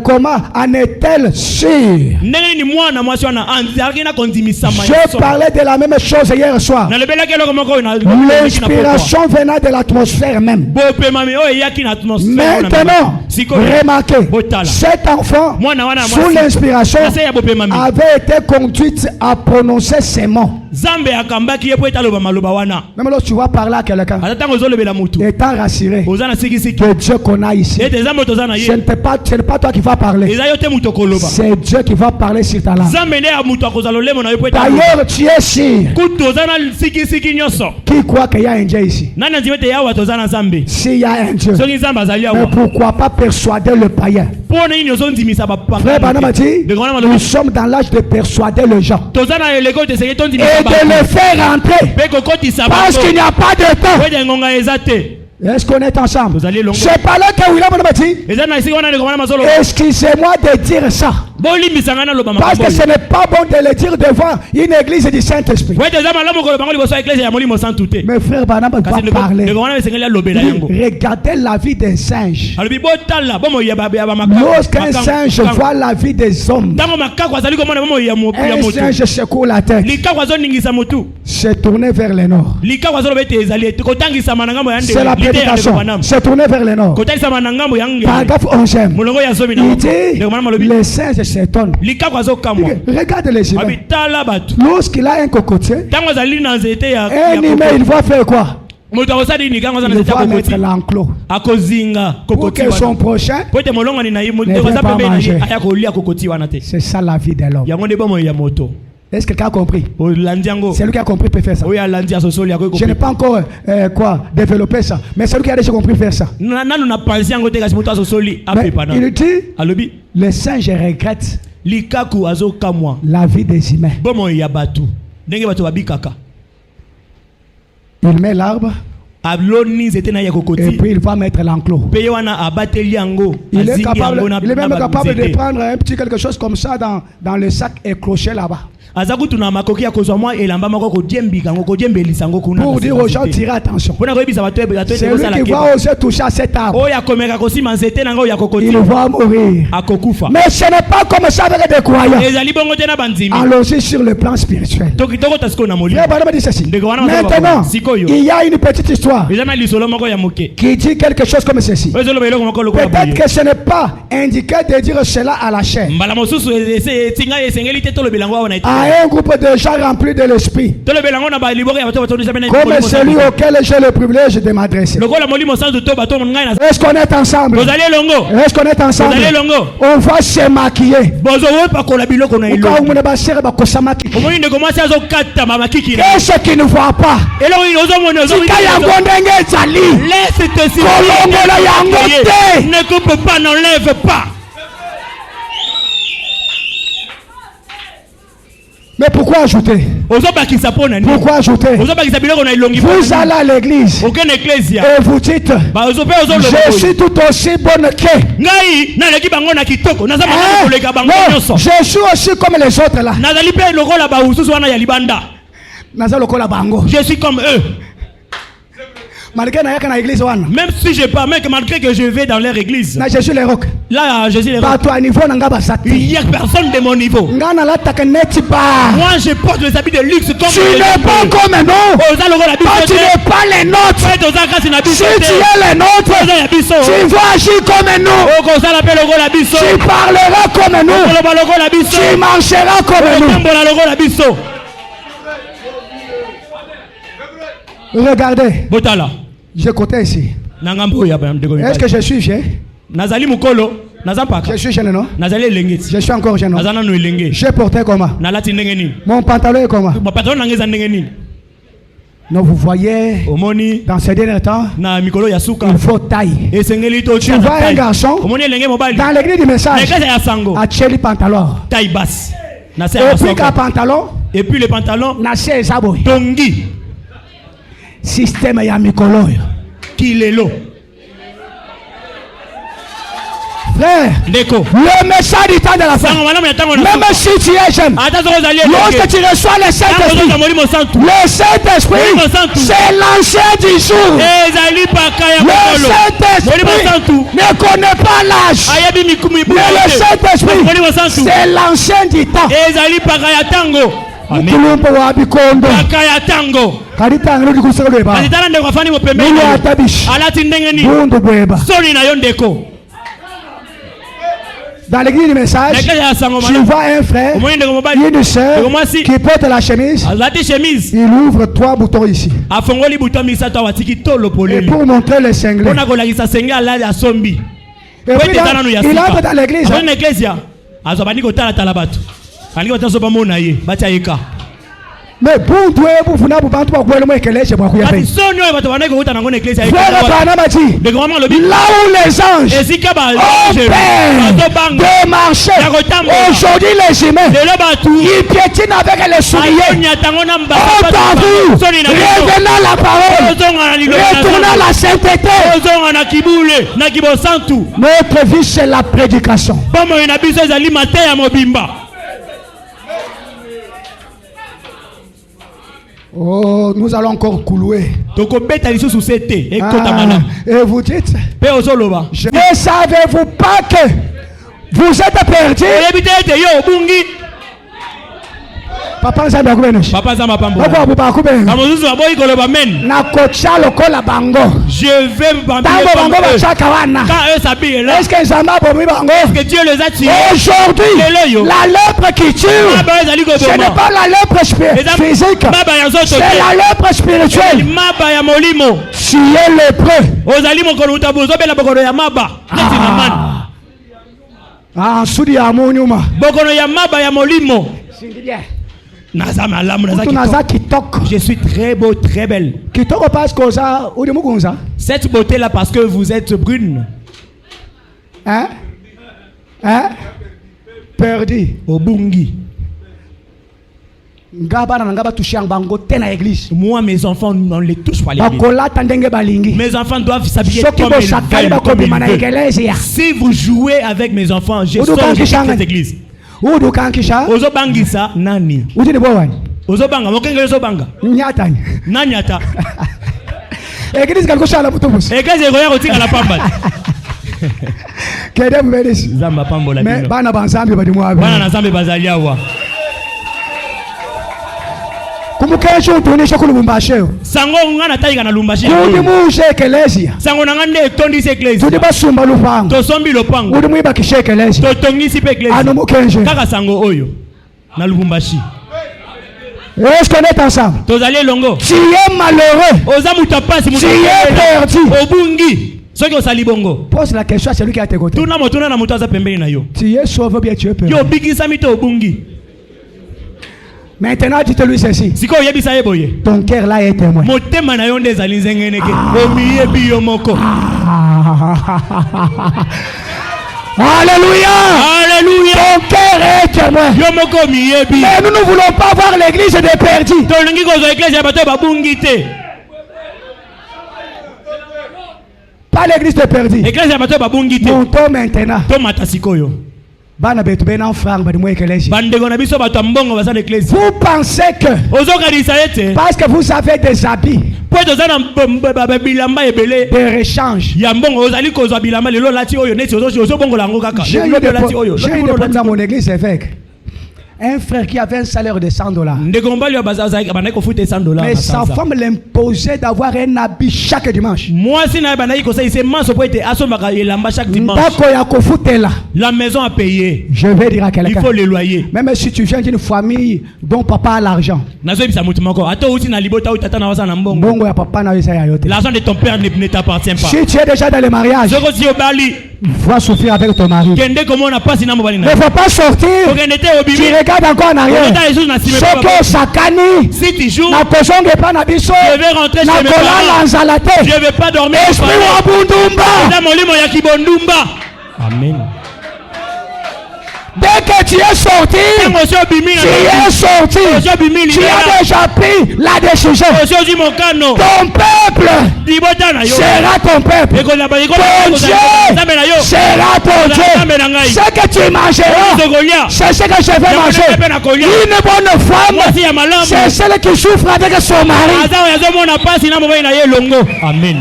Comment en est-elle sûre? Je parlais de la même chose hier soir. L'inspiration venait de l'atmosphère même. Maintenant, remarquez, cet enfant, sous l'inspiration, avait été conduite à prononcer ces mots. Même lorsque tu vas parler à quelqu'un, étant rassuré que Dieu qu'on a ici, ce n'est pas toi qui vas parler, c'est Dieu qui va parler sur ta langue. D'ailleurs, tu es sûr. Qui croit qu'il y a un Dieu ici? S'il y a un Dieu, mais pourquoi pas persuader le païen? Frère Banama dit, nous sommes dans l'âge de persuader les gens et de les faire rentrer parce qu'il n'y a pas de temps. Est-ce qu'on est ensemble? Je parlais que William Banama dit, excusez-moi de dire ça. Parce que ce n'est pas bon de le dire devant une église du Saint-Esprit. Mes frères, Barnabas va parler. Regardez la vie des singes. Lorsqu'un singe voit la vie des hommes, un singe secoue la tête, se tourner vers le nord. C'est la prédication. Se tourner vers le nord. Paragraphe 11. Il dit, les singes s'étonnent. Regarde les humains. Lorsqu'il a un cocotier, un humain, il va faire quoi? Il va mettre l'enclos pour que son prochain ne va pas manger. C'est ça la vie de l'homme. Est-ce que quelqu'un a compris? Celui qui a compris peut faire ça. Je n'ai pas encore développé ça, mais celui qui a déjà compris faire ça. Mais il dit, les singes regrettent la vie des humains. Il met l'arbre et puis il va mettre l'enclos. Il est même capable de prendre un petit quelque chose comme ça dans le sac et clocher là-bas. Pour dire aux gens, tirez attention. Celui qui va oser toucher à cet arbre, il va mourir. Mais ce n'est pas comme ça avec des croyants. Allons-y sur le plan spirituel. Maintenant, il y a une petite histoire qui dit quelque chose comme ceci. Peut-être que ce n'est pas indiqué de dire cela à la chair, à un groupe de gens remplis de l'esprit, comme celui auquel j'ai le privilège de m'adresser. Est-ce qu'on est ensemble? Est-ce qu'on est ensemble? On va se maquiller. Qu'est-ce qui ne voit pas? Ne coupe pas, n'enlève pas. Mais pourquoi ajouter? Pourquoi ajouter? Vous allez à l'église et vous dites, je suis tout aussi bonne que. Je suis aussi comme les autres là. Je suis comme eux. Même si je pas, malgré que je vais dans leur église. Là, Jésus les rocs. Là, Jésus les rocs. Il n'y a personne de mon niveau. Moi, je porte les habits de luxe comme tu n'es pas comme nous. Tu n'es pas les nôtres. Si tu es les nôtres, tu vas agir comme nous. Tu parleras comme nous. Tu marcheras comme nous. Regardez. Je côté ici. Est-ce que je suis jeune? Je suis jeune, non? Je suis encore jeune. J'ai porté comment? Mon pantalon est comment? Non, vous voyez, dans ces derniers temps, il faut taille. Tu vois un garçon dans l'église du message à Tchéli pantalon. Taille basse. Et puis qu'un pantalon. Et puis le pantalon. Tongi. Système ya mikolo kilelo. Frère, le message du temps de la fin, même si tu es jeune, lorsque tu reçois le Saint-Esprit, c'est l'ancien du jour. Le Saint-Esprit ne connaît pas l'âge, mais le Saint-Esprit, c'est l'ancien du temps. Amen. Dans l'église du message, tu vois un frère, une soeur qui porte la chemise. Il ouvre 3 boutons ici. Et pour montrer le singlet. Et puis il entre dans l'église. Mais bon Dieu, vous venez pour pas quoi le éclairage pour quoi faire. Là où les anges de marcher, aujourd'hui les humains, ils piétinent avec les souliers. Revenant la parole, retournant la sainteté. Notre vie c'est la prédication. Oh, nous allons encore couler. Et vous dites, ne savez-vous pas que vous êtes perdus? Papa Zamba Kubenesh. Papa Zamba Pambo. Je vais est-ce que Zamba est-ce que Dieu les a tués? Aujourd'hui, la lèpre qui tue, ce n'est pas la lèpre physique, c'est la lèpre spirituelle. Tu es lépreux. Ah, Soudi ya Monyuma. Bokono ya maba ya molimo. Je suis très beau, très belle. Cette beauté là parce que vous êtes brune. Hein? Hein? Perdu. Obungi. Moi mes enfants on les touche pas l'église. Mes enfants doivent s'habiller comme ils veulent. Si vous jouez avec mes enfants, je sors de cette église. Ozo bangisa nani? Ozo banga mokengele ozo banga. Nyata. Nanyata. Église kako shala butubus. Église ko yako tika la pamba. Kede mbelisi. Zamba pambo la bino. Bana banzambe badi mwabe. Bana na zambe bazali awa. Kumukesho tunisha kulumbasheo. Sango ngana tayiga na lumbasheo. Kudi mushe eklesia. Sango ngande etondise eklesia. Tudi basumba lupango. To sombi lupango. Kudi muiba kishe eklesia. To tongisi pe eklesia. Anu mukenje. Kaka sango oyo na lubumbashi. Est-ce qu'on est ensemble? Tozali longo. Tu es malheureux. Oza mutapasi mutu. Tu es perdu. Obungi. Soki osali bongo. Pose la question à celui qui est à tes côtés. Tuna motuna na mutaza pembeni na yo. Tu es sauvé bien tu es perdu. Yo bigisa mito obungi. Maintenant, dites-lui ceci. Ton cœur là est témoin. Alléluia. Alléluia. Ton cœur est témoin. Mais nous ne voulons pas voir l'église des perdus. Pas l'église des perdus. Montons maintenant. Vous pensez que parce que vous avez des habits de rechange, j'ai eu dans mon église évêque un frère qui avait un salaire de $100. Mais sa femme l'imposait d'avoir un habit chaque dimanche. La maison a payé. Je vais dire à quelqu'un. Il faut le loyer. Même si tu viens d'une famille dont papa a l'argent. L'argent de ton père ne t'appartient pas. Si tu es déjà dans le mariage, va souffrir avec ton mari. Ne faut pas sortir. Tu regardes encore en arrière. Si tu joues, je vais rentrer chez mes parents. Je ne vais pas dormir. Amen. Dès que tu es sorti, tu as déjà pris la décision. Ton peuple sera ton peuple. Ton Dieu sera ton Dieu. Ce que tu mangeras, c'est ce que je vais manger. Une bonne femme, c'est celle qui souffre avec son mari. Amen.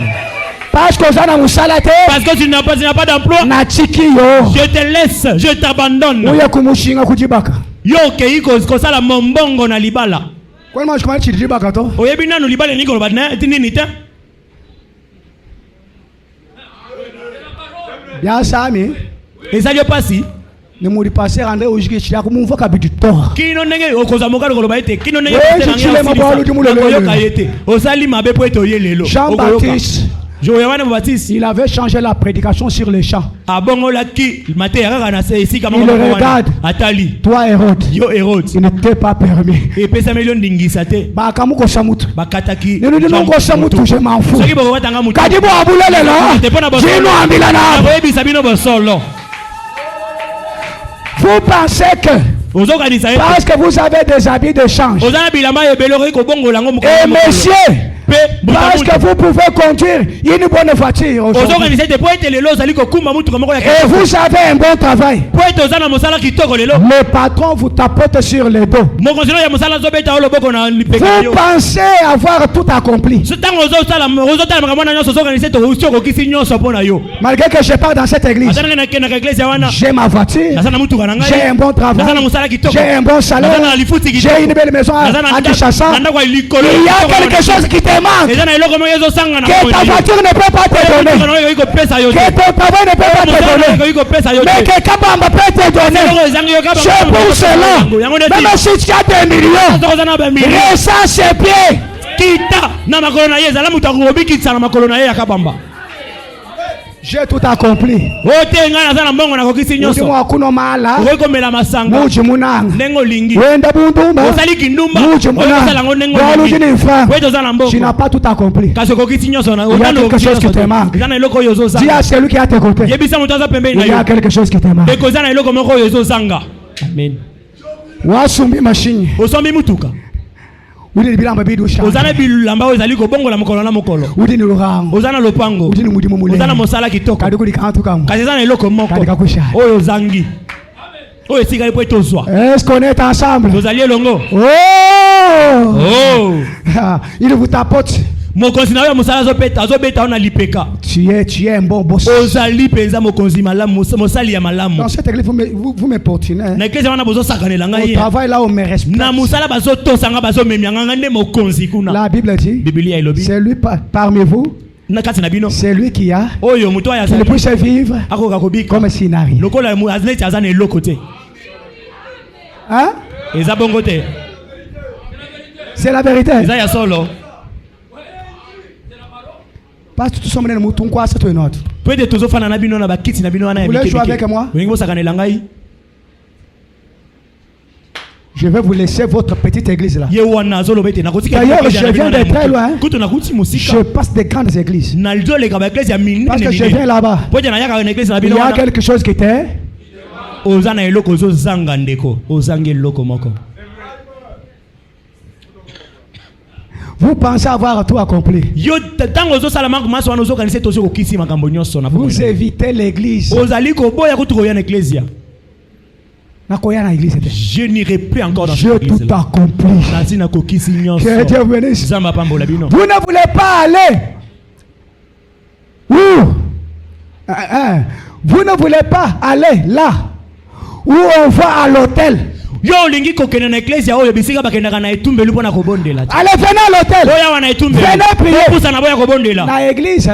Parce que tu n'as pas d'emploi, je te laisse, je t'abandonne. Yo keiko kosala mombongo na libala. Kwani mashikama chidibaka to? Oyebi nanu libala niko lobana tinini ta? Bien sami. Ezali pasi. Ne muri passer André ojiki chira ko mumva kabidi to. Kino ndenge okoza mokalo koloba ete kino ndenge tena ngana. Osali mabe po ete oyelelo. Jean-Baptiste Il avait changé la prédication sur les champs. Il regarde. Toi, Hérode. Il n'était pas permis. Je m'en fous. Vous pensez que parce que vous avez des habits de change et monsieur, parce que vous pouvez conduire une bonne voiture et vous avez un bon travail, le patron vous tapote sur le dos. Vous pensez avoir tout accompli. Malgré que je pars dans cette église, j'ai ma voiture, j'ai un bon travail, j'ai un bon salaire, j'ai une belle maison à Kinshasa. Il y a quelque chose qui te manque, que ta voiture ne peut pas te donner, que ton travail ne peut pas te donner, mais que Kabamba peut te donner. C'est pour cela, même si tu as des millions, ressens ses pieds. J'ai tout accompli. Tu n'as pas tout accompli. Il y a quelque chose qui te manque. Dis à celui qui est à tes côtés, il y a quelque chose qui te manque. Amen. Wasumbi machine. Ozana bilamba ozali kobongola mokolo na mokolo. Ozana lopango. Ozana mosala kitoko. Kazana eloko moko. Oyo zangi. Oyo sika ipo etozwa. Est-ce qu'on est ensemble? Ozali elongo. Oh! Il vous tapote. Mokonzi na yo mosala azobeta ona lipeka. Tu es un bon boss. Ozali penza mokonzi malamu mosali ya malamu. Dans cette église vous me portinez. Na église wana bozo sakanela ngai. Au travail là on me respecte. Na mosala bazo tosanga bazo memyanga ngande mokonzi kuna. La Bible dit. Biblia ilobi. C'est lui parmi vous. C'est lui qui a. Oyo muto ya sa. Il peut se vivre. Akoka kobika. Comme s'il n'a rien. Lokola mu azneti azana elokote. Hein? Eza bongote. C'est la vérité. Eza ya solo. Parce que tout sommes dans le mouton quoi c'est toi et notre. Peut-être tous enfants na bino na bakiti na bino wana ya bikeke. Vous voulez jouer avec moi? Je vais vous laisser votre petite église là. D'ailleurs, je viens de très loin. Je passe des grandes églises. Parce que je viens là-bas. Il y a quelque chose qui était. Vous pensez avoir tout accompli. Vous évitez l'église. Je n'irai plus encore dans cette église. J'ai tout accompli. Que Dieu vous bénisse. Vous ne voulez pas aller. Vous ne voulez pas aller là où on va à l'hôtel. Allez, venez à l'hôtel. Venez prier. Dans l'église,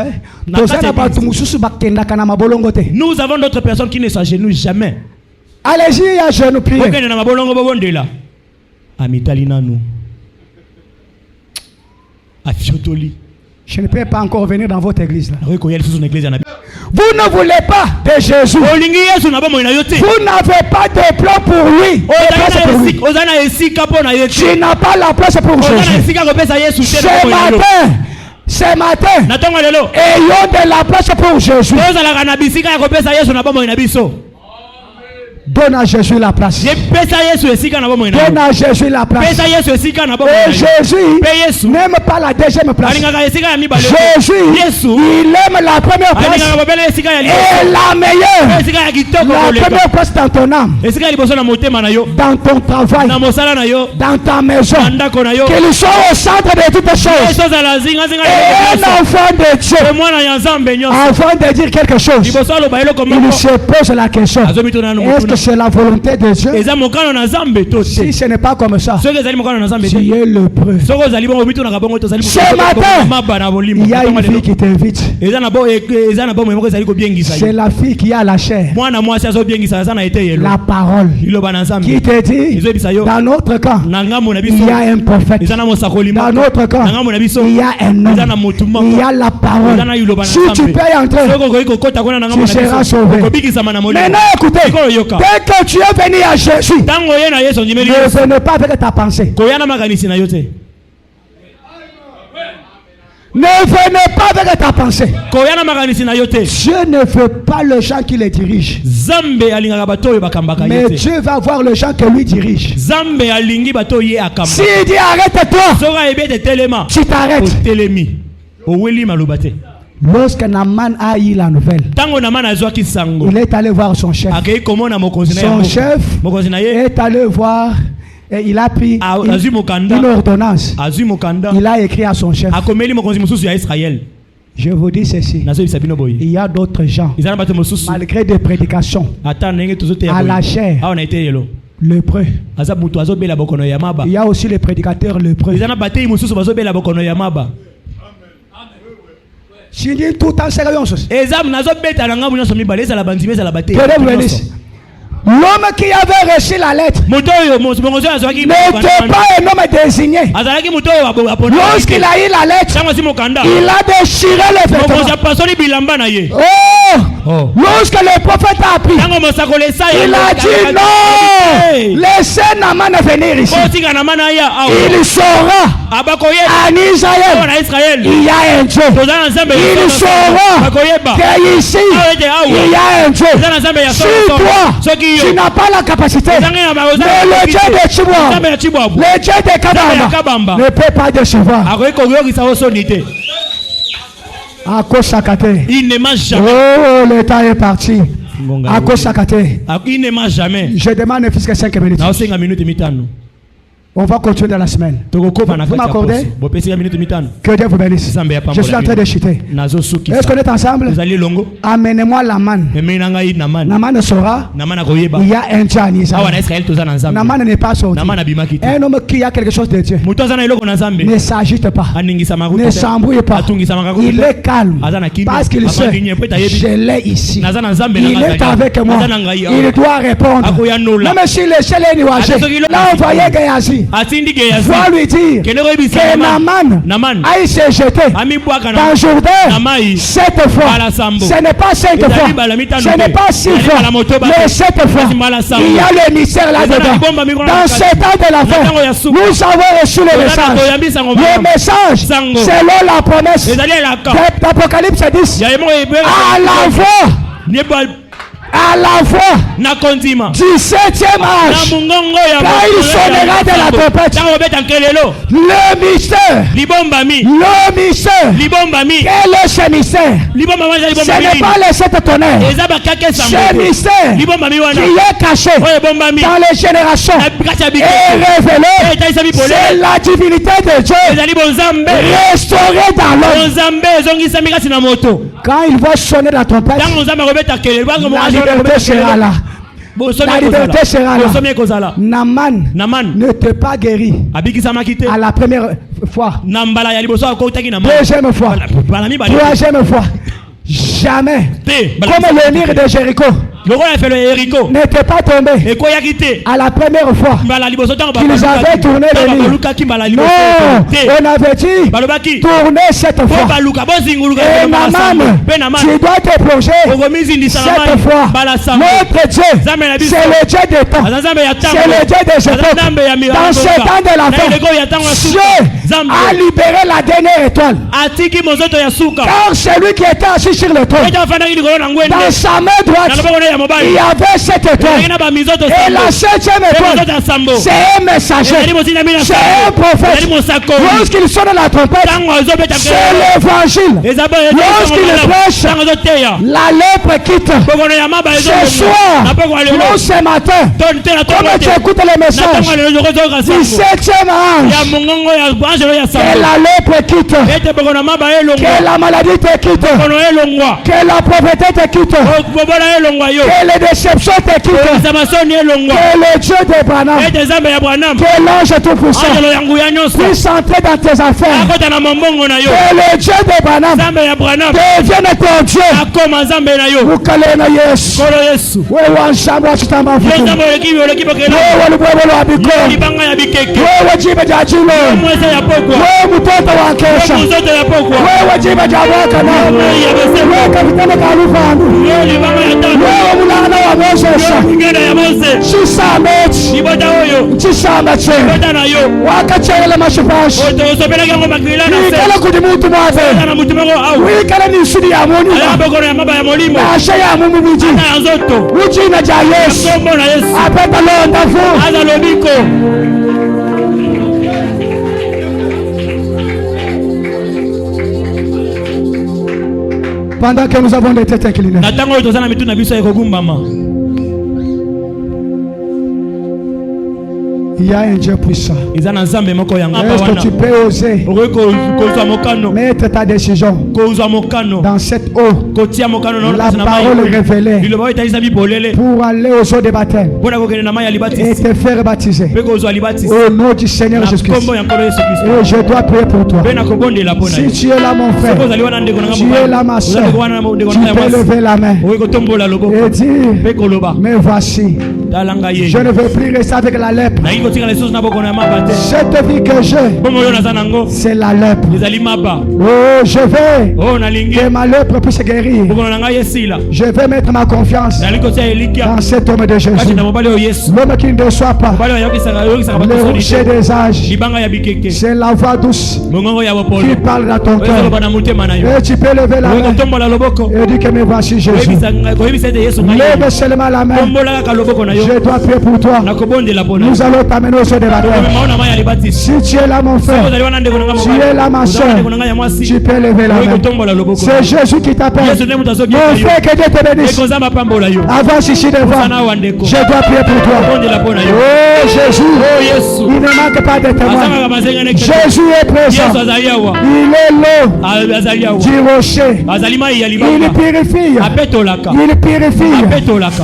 nous avons d'autres personnes qui ne s'agenouillent jamais. Allez-y à genoux prier. Je ne peux pas encore venir dans votre église là. Vous ne voulez pas de Jésus. Vous n'avez pas de plan pour lui. Tu n'as pas la place pour Jésus. Ce matin, ayons de la place pour Jésus. Donne à Jésus la place. Donne à Jésus la place. Et Jésus n'aime pas la deuxième place. Jésus, il aime la première place. Et la meilleure. La première place dans ton âme. Dans ton travail. Dans ta maison. Qu'il soit au centre de toutes choses. Et un enfant de Dieu, avant de dire quelque chose, il se pose la question. Est-ce que c'est la volonté de Dieu. Si ce n'est pas comme ça, tu es le preux. Ce matin, il y a une fille qui t'invite. C'est la fille qui a la chair. La parole qui te dit, dans notre camp, il y a un prophète. Dans notre camp, il y a un homme. Il y a la parole. Si tu peux y entrer, tu seras sauvé. Maintenant écoutez, dès que tu es venu à Jésus, ne venez pas avec ta pensée. Ne venez pas avec ta pensée. Dieu ne veut pas le gens qui les dirigent, mais Dieu va voir le gens que lui dirige. S'il dit arrête-toi, tu t'arrêtes. Lorsque Naaman a eu la nouvelle, il est allé voir son chef. Son chef est allé voir et il a pris une ordonnance. Il a écrit à son chef. Je vous dis ceci, il y a d'autres gens, malgré des prédications, à la chair, lépreux. Il y a aussi les prédicateurs lépreux. Si dit tout en sérieux. L'homme qui avait reçu la lettre n'était pas un homme désigné. Lorsqu'il a eu la lettre, il a déchiré le vêtement. Oh! Lorsque le prophète a appris, il a dit non, laissez Naaman venir ici. Il saura en Israël il y a un Dieu. Il saura qu'ici il y a un Dieu. Si toi tu n'as pas la capacité, mais le Dieu de Chiboua, le Dieu de Kabamba ne peut pas décevoir. À Kosakate. Il ne mange jamais. Oh, le temps est parti. À Kosakate. Il ne mange jamais. Je demande ne plus que 5 minutes. On va continuer dans la semaine. Vous m'accordez? Que Dieu vous bénisse. Je suis en train de chuter. Est-ce qu'on est ensemble? Amenez-moi la manne. Naaman saura. Il y a un Dieu en Israël. Naaman n'est pas sorti. Un homme qui a quelque chose de Dieu ne s'agite pas, ne s'embrouille pas. Il est calme parce qu'il sait, je l'ai ici. Il est avec moi. Il doit répondre. Même si le ciel est nuagé, là on voyait Géasi. Faut lui dire que Naaman a se jeté dans Jourdain 7 fois. Ce n'est pas 5 fois, ce n'est pas 6 fois, mais 7 fois. Il y a le mystère là-dedans. Dans ce temps de la fin, nous avons reçu le message. Le message, selon la promesse d'Apocalypse 10, à la voix du 7e âge, quand il sonnera de la trompette, le mystère, quel est ce mystère? Ce n'est pas les 7 tonnerres, ce mystère qui est caché dans les générations et révélé, c'est la divinité de Dieu restaurée dans l'homme. Quand il va sonner la trompette, la liberté sera là. La liberté sera là. Naaman n'était pas guéri à la première fois, deuxième fois, troisième fois. Jamais. Comme le mur de Jéricho n'était pas tombé à la première fois qu'ils avaient tourné le mur. Non, on avait dit tourner 7 fois. Et Naaman, tu dois te plonger 7 fois. Notre Dieu, c'est le Dieu des temps, c'est le Dieu des époques. Dans ce temps de la fin, Dieu a libéré la dernière étoile, car celui qui était assis sur le trône, dans sa main droite, il y avait 7 étoiles. Et la 7e étoile, c'est un messager, c'est un prophète. Lorsqu'il sonne la trompette, c'est l'évangile. Lorsqu'il prêche, la lèpre quitte. Ce soir, nous ce matin, comme tu écoutes le message du 7e ange, que la lèpre quitte, que la maladie te quitte, que la pauvreté te quitte, les déceptions te quittent. Que le Dieu d'Abraham, que l'ange tout-puissant puisse entrer dans tes affaires. Que le Dieu d'Abraham devienne ton Dieu. Ukalena Yesu. Wewe ensemble tutamba fuku. Wewe lubwelo abiko. Wewe jibe jajilo. Wewe mtoto wa kesha. Wewe jibe jawaka na. Wewe kapitana kalufandu. Wewe mulana wa Moses. Chisameti. Chisameti. Wakachele mashupashi. Wikala kudimutu mwaze. Wikala nisudi ya moni. Asha ya mumu biji. Ujina ja Yesu. Apeta londa fu. Pendant que nous avons des têtes inclinées, il y a un Dieu puissant. Est-ce que tu peux oser mettre ta décision dans cette eau, la parole révélée, pour aller aux eaux de baptême et te faire baptiser au nom du Seigneur Jésus-Christ? Et je dois prier pour toi. Si tu es là, mon frère, tu es là, ma soeur, tu peux lever la main et dire: mais voici, je ne veux plus rester avec la lèpre. Cette vie que j'ai, c'est la lèpre. Oh, je veux que ma lèpre puisse guérir. Je veux mettre ma confiance dans cet homme de Jésus. L'homme qui ne déçoit pas, le rocher des âges. C'est la voix douce qui parle dans ton cœur. Et tu peux lever la main et dire que me voici Jésus. Lève seulement la main. Je dois prier pour toi. Nous allons t'amener au de baptême. Si tu es là, mon frère, tu es là, ma soeur, tu peux lever la main. C'est Jésus qui t'appelle. Mon frère, que Dieu te bénisse. Avance ici devant. Je dois prier pour toi. Oh Jésus, il ne manque pas de témoins. Jésus est présent. Il est l'eau du rocher. Il purifie. Il purifie.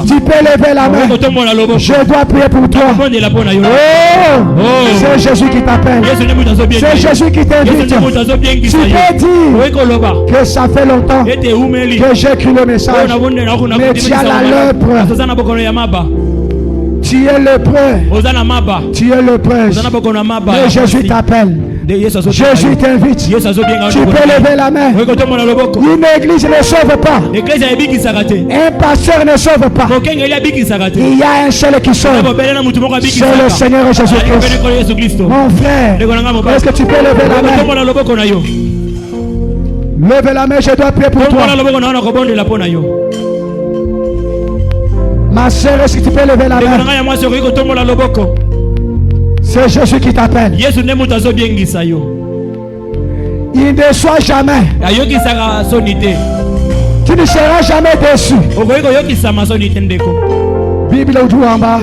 Tu peux lever la main. Je dois prier pour toi. C'est Jésus qui t'appelle. C'est Jésus qui t'invite. Tu peux dire que ça fait longtemps que j'ai écrit le message, mais tu as la lèpre. Tu es lépreux. Tu es lépreux. Mais Jésus t'appelle. Jésus t'invite. Tu peux lever la main. Une église ne sauve pas. Un pasteur ne sauve pas. Il y a un seul qui sauve. C'est le Seigneur Jésus-Christ. Mon frère, est-ce que tu peux lever la main? Lève la main, je dois prier pour toi. Ma soeur, est-ce que tu peux lever la main? C'est Jésus qui t'appelle. Il ne déçoit jamais. Tu ne seras jamais déçu. Bible au en bas.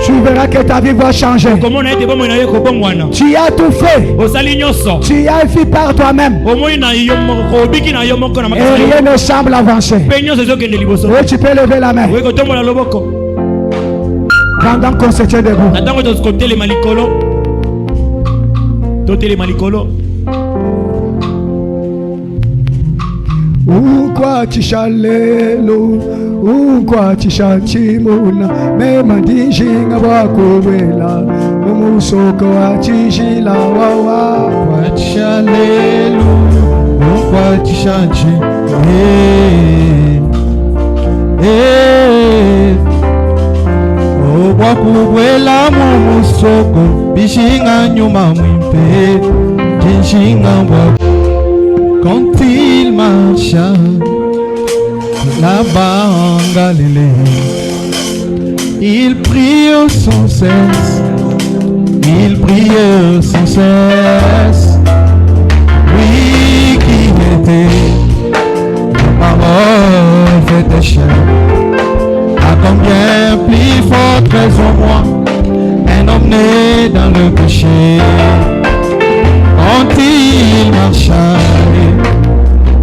Tu verras que ta vie va changer. Tu as tout fait. Tu as fait par toi-même. Et rien ne semble avancer. Et tu peux lever la main. Pendant qu'on se tient debout. Ukwa chishalelo, ukwa chishachimuna, mema dijinga wakuwela, mumusoko wa chishila wawa. Ukwa chishalelo, ukwa chichachi, wakuwela mumusoko, bishinga nyuma mwimpe, jinshinga wakuwela. Quand il marcha là-bas en Galilée, il priait sans cesse, il priait sans cesse. Lui qui était la parole faite chair, quand il marchait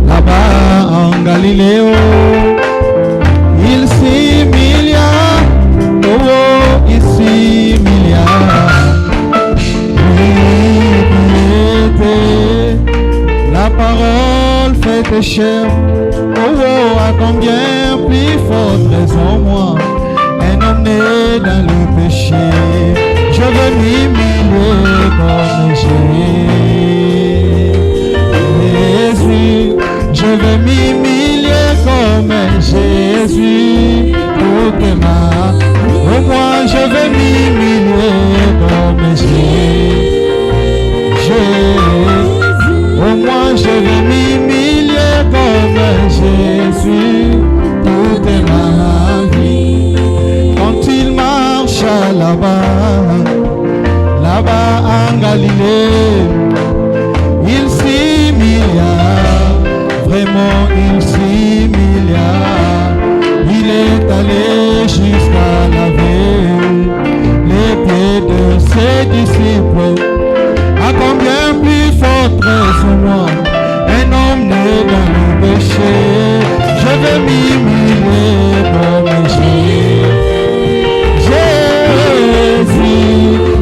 là-bas en Galilée, il s'humilia, il s'humilia. La parole faite chair, à combien plus forte raison moi, un homme né dans le péché, je veux m'humilier comme Jésus, je veux m'humilier comme Jésus, pour que au moins je veux m'humilier comme Jésus. Au moins je vais m'humilier comme Jésus toute ma vie. Quand il marche là-bas en Galilée, il s'humilia, vraiment il s'humilia. Il est allé jusqu'à laver les pieds de ses disciples. À combien plus forte raison moi, un homme né dans le péché, je veux m'humilier comme Jésus,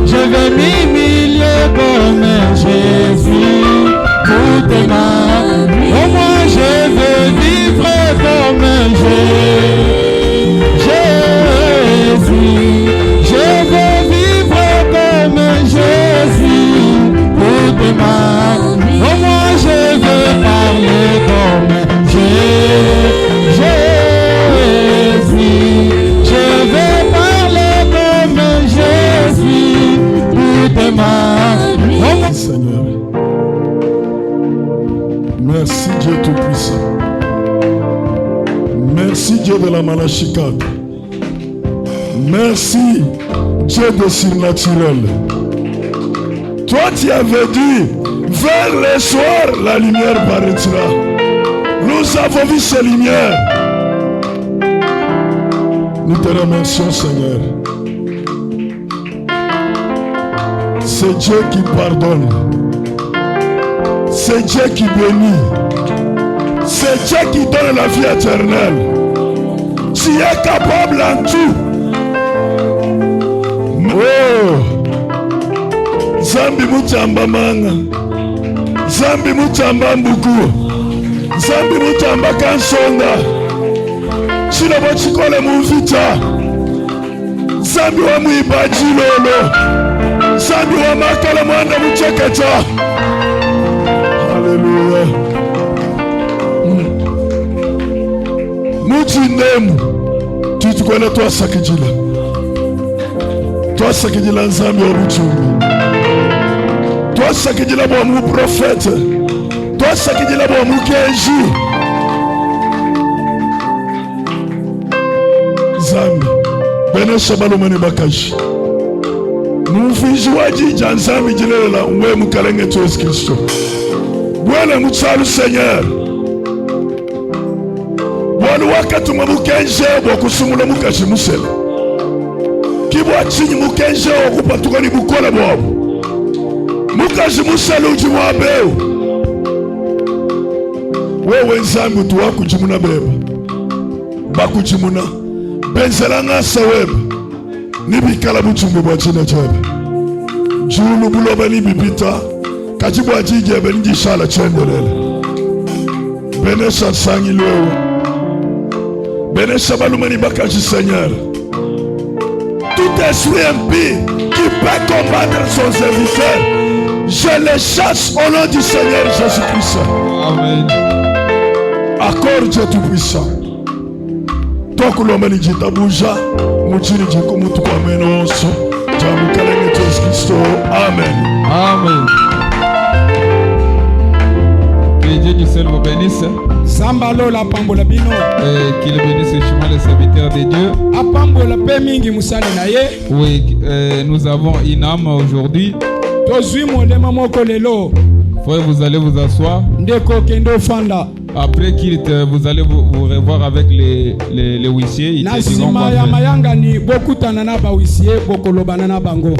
je veux m'humilier comme Jésus, toute ma vie, au moins je veux vivre comme Jésus, je veux vivre comme Jésus. Au moins je veux parler comme Jésus, je veux parler comme Jésus, toute ma vie. Seigneur, merci Dieu Tout-Puissant, merci Dieu de la Malachi 4, merci Dieu de surnaturel. Toi tu avais dit, vers le soir, la lumière paraîtra. Nous avons vu ces lumières. Nous te remercions, Seigneur. C'est Dieu qui pardonne. C'est Dieu qui bénit. C'est Dieu qui donne la vie éternelle. Tu es capable en tout. Oh! Zambi mutamba manga, Zambi mutamba mbuku, Zambi mutamba kansonga, Chino bochikole muvita, Zambi wa muibaji lolo, Zambi wa makala mwanda mcheketa. Hallelujah. Muti ndemu, tutukwane tuwa sakijila. Tuwa sakijila nzambi wa buchungu. Toi ce qui dit là mon prophète, toi ce qui dit là mon kenji. Zambi, bene shabalomani bakaji. Mufijwaji janzambi jilela uwe mukalenge tu Yesu Kristo. Bwana mutsalu Seigneur. Bwana wakati mwamukenje wakusumula mukaji musela. Kibwa chini mukenje wakupatuka ni bukola bwabu. Mukaji musala ujimwabeu. Wewe nzambi tuwa kujimuna beba. Bakujimuna. Benzela ngasa weba. Nibikala buchumbi bwa chine chebe. Julu buloba nibipita. Kajibu ajijebe njishala chendelele. Benesha sangi lwewe. Benesha balumani bakaji Seigneur. Tout esprit impie qui peut combattre son serviteur, je les chasse au nom du Seigneur Jésus-Christ. Amen. Accorde Dieu Tout-Puissant. Tokulomani jitabuja, muchiri jikumu tukwamenonso, jamukalenge Jésus Christ. Amen. Amen. Que Dieu du ciel vous bénisse. Sambalo la pambola bino. Qu'il bénisse richement les serviteurs de Dieu. Apambola pe mingi musale na ye. Oui, nous avons une âme aujourd'hui. Tozui molema moko lelo. Frère, vous allez vous asseoir. Ndeko kendo fanda. Après vous allez vous revoir avec les huissiers. Na sima ya mayanga ni bokutana na ba huissier bokolobana na bango.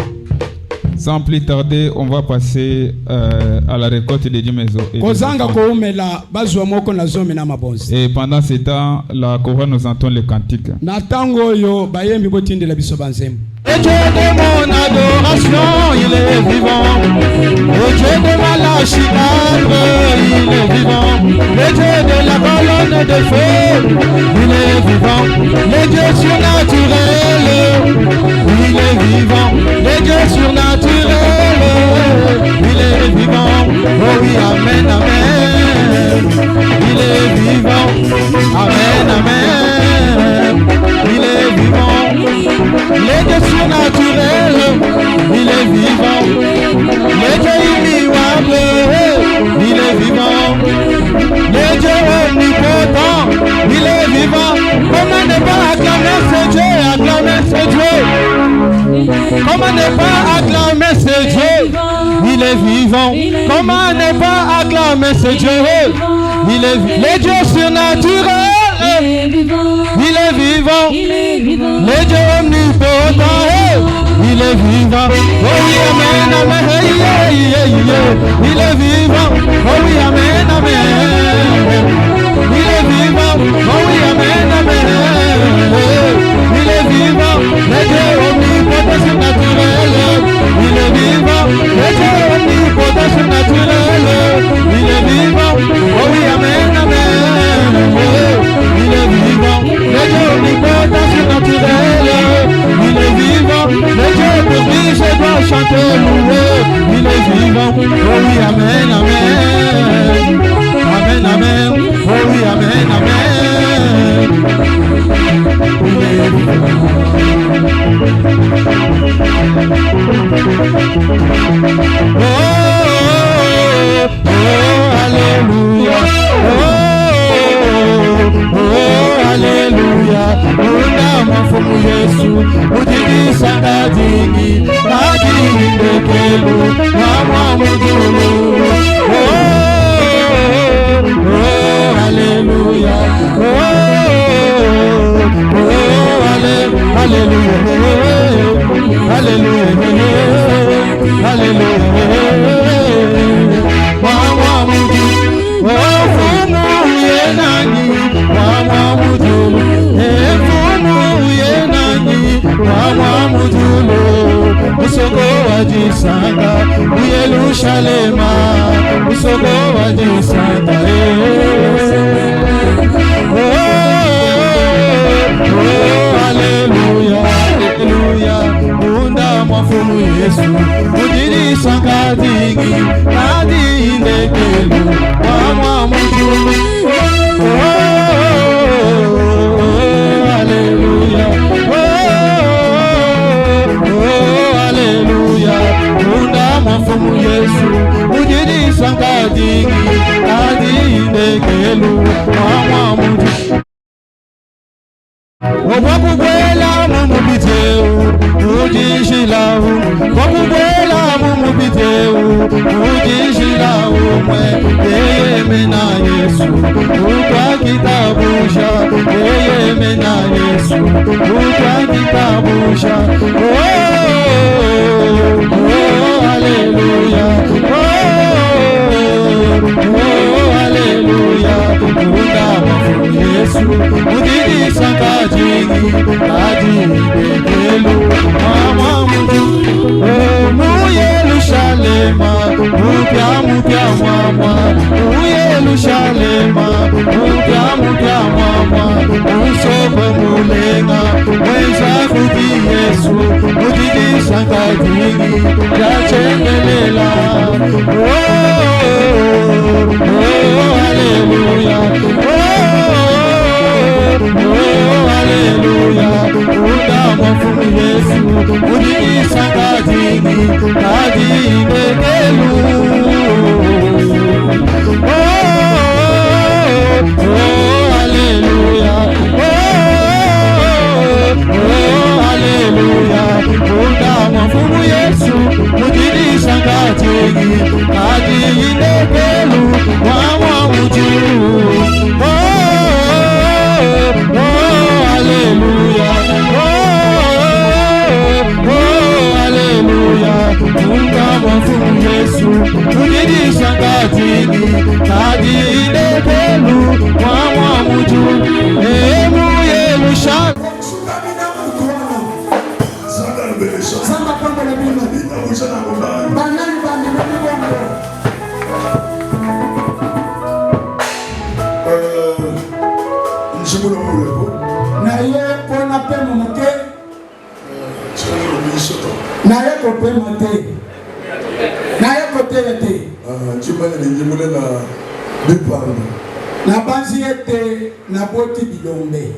Sans plus tarder, on va passer à la récolte des dîmes et pendant ce temps, la chorale nous entend les cantiques. Le Dieu de mon adoration, il est vivant. Le Dieu de ma lâchidale, il est vivant. Le Dieu de la colonne de feu, il est vivant. Le Dieu surnaturel, il est vivant. Le Dieu surnaturel, il est vivant. Oh oui, amen, amen. Il est vivant. Amen, amen. Il est vivant. Le Dieu surnaturel, il est vivant. Le Dieu immuable, il est vivant. Le Dieu omnipotent, il est vivant. Comment ne pas acclamer ce Dieu, acclamer ce Dieu? Comment ne pas acclamer ce Dieu? Il est vivant. Comment ne pas acclamer ce Dieu? Il est vivant. Le Dieu surnaturel, il est vivant. Le Dieu omnipotent, il est vivant. Oh oui, amen, amen. Il est vivant. Oh oui, amen, amen. Il est vivant. Oh oui, amen, amen. Il est vivant. Le Dieu omnipotent surnaturel, il est vivant. Le Dieu omnipotent surnaturel, il est vivant. Oh oui, amen, amen. Il est vivant. Le Dieu omnipotent surnaturel, il est vivant. Le Dieu pour qui je dois chanter, louer, il est vivant. Oh oui, amen, amen. Amen, amen. Oh oui, amen, amen. Il est vivant. Oh, oh, alléluia. Oh, alléluia. Una mafumu Yesu, udidi sangadini, adini bekelu, mama mudulu. Oh, alléluia. Oh, alléluia. Alléluia. Alléluia. Mama mudulu. Oh, fumu yenani, mama mudulu. Fumu yenani, mama mudulu. Usogo wajisanga, Yerusalema. Usogo wajisanga. Oh, alléluia, alléluia. Unda mafumu Yesu, udiri sangadigi, adi indekelu, mama mudulu. Oh, alléluia. Oh, alléluia. Unda mafumu Yesu, udiri sangadigi, adi indekelu, mama mudulu. Wakubwela mumubiteu, ujishilau. Wakubwela mumubiteu, ujishilau. Yeye na Yesu, utakitabusha. Yeye na Yesu, utakitabusha. Oh, oh, alléluia. Oh, oh, alléluia. Yesu, udidi sangadini, adini bekelu, mama mudu. Mu Yerusalema, mupya mupya mama. Mu Yerusalema, mupya mupya mama. Usobe mulenga, wenza kudi Yesu, udidi sangadini, yachengelela. Oh, oh, alléluia. Oh, alléluia. Unda mafumu Yesu, udidi sangadini, adi bekelu. Oh, oh, alléluia. Oh, alléluia. Unda mafumu Yesu, udidi sangadini, adi bekelu, mama mujuru. Oh, alléluia. Oh, alléluia. Unidi sangatini Kadilekelu Mwa muju Emu yelu shak Samba pamba na bina Bina mwisana kumbani Banani bani bani bongo Nishimuna mwulepo Na ye pona pe mumuke Na ye kope mate Na ye kote yete Chimane ni njimune na Bipanda Na banzi yete Na boti bilombe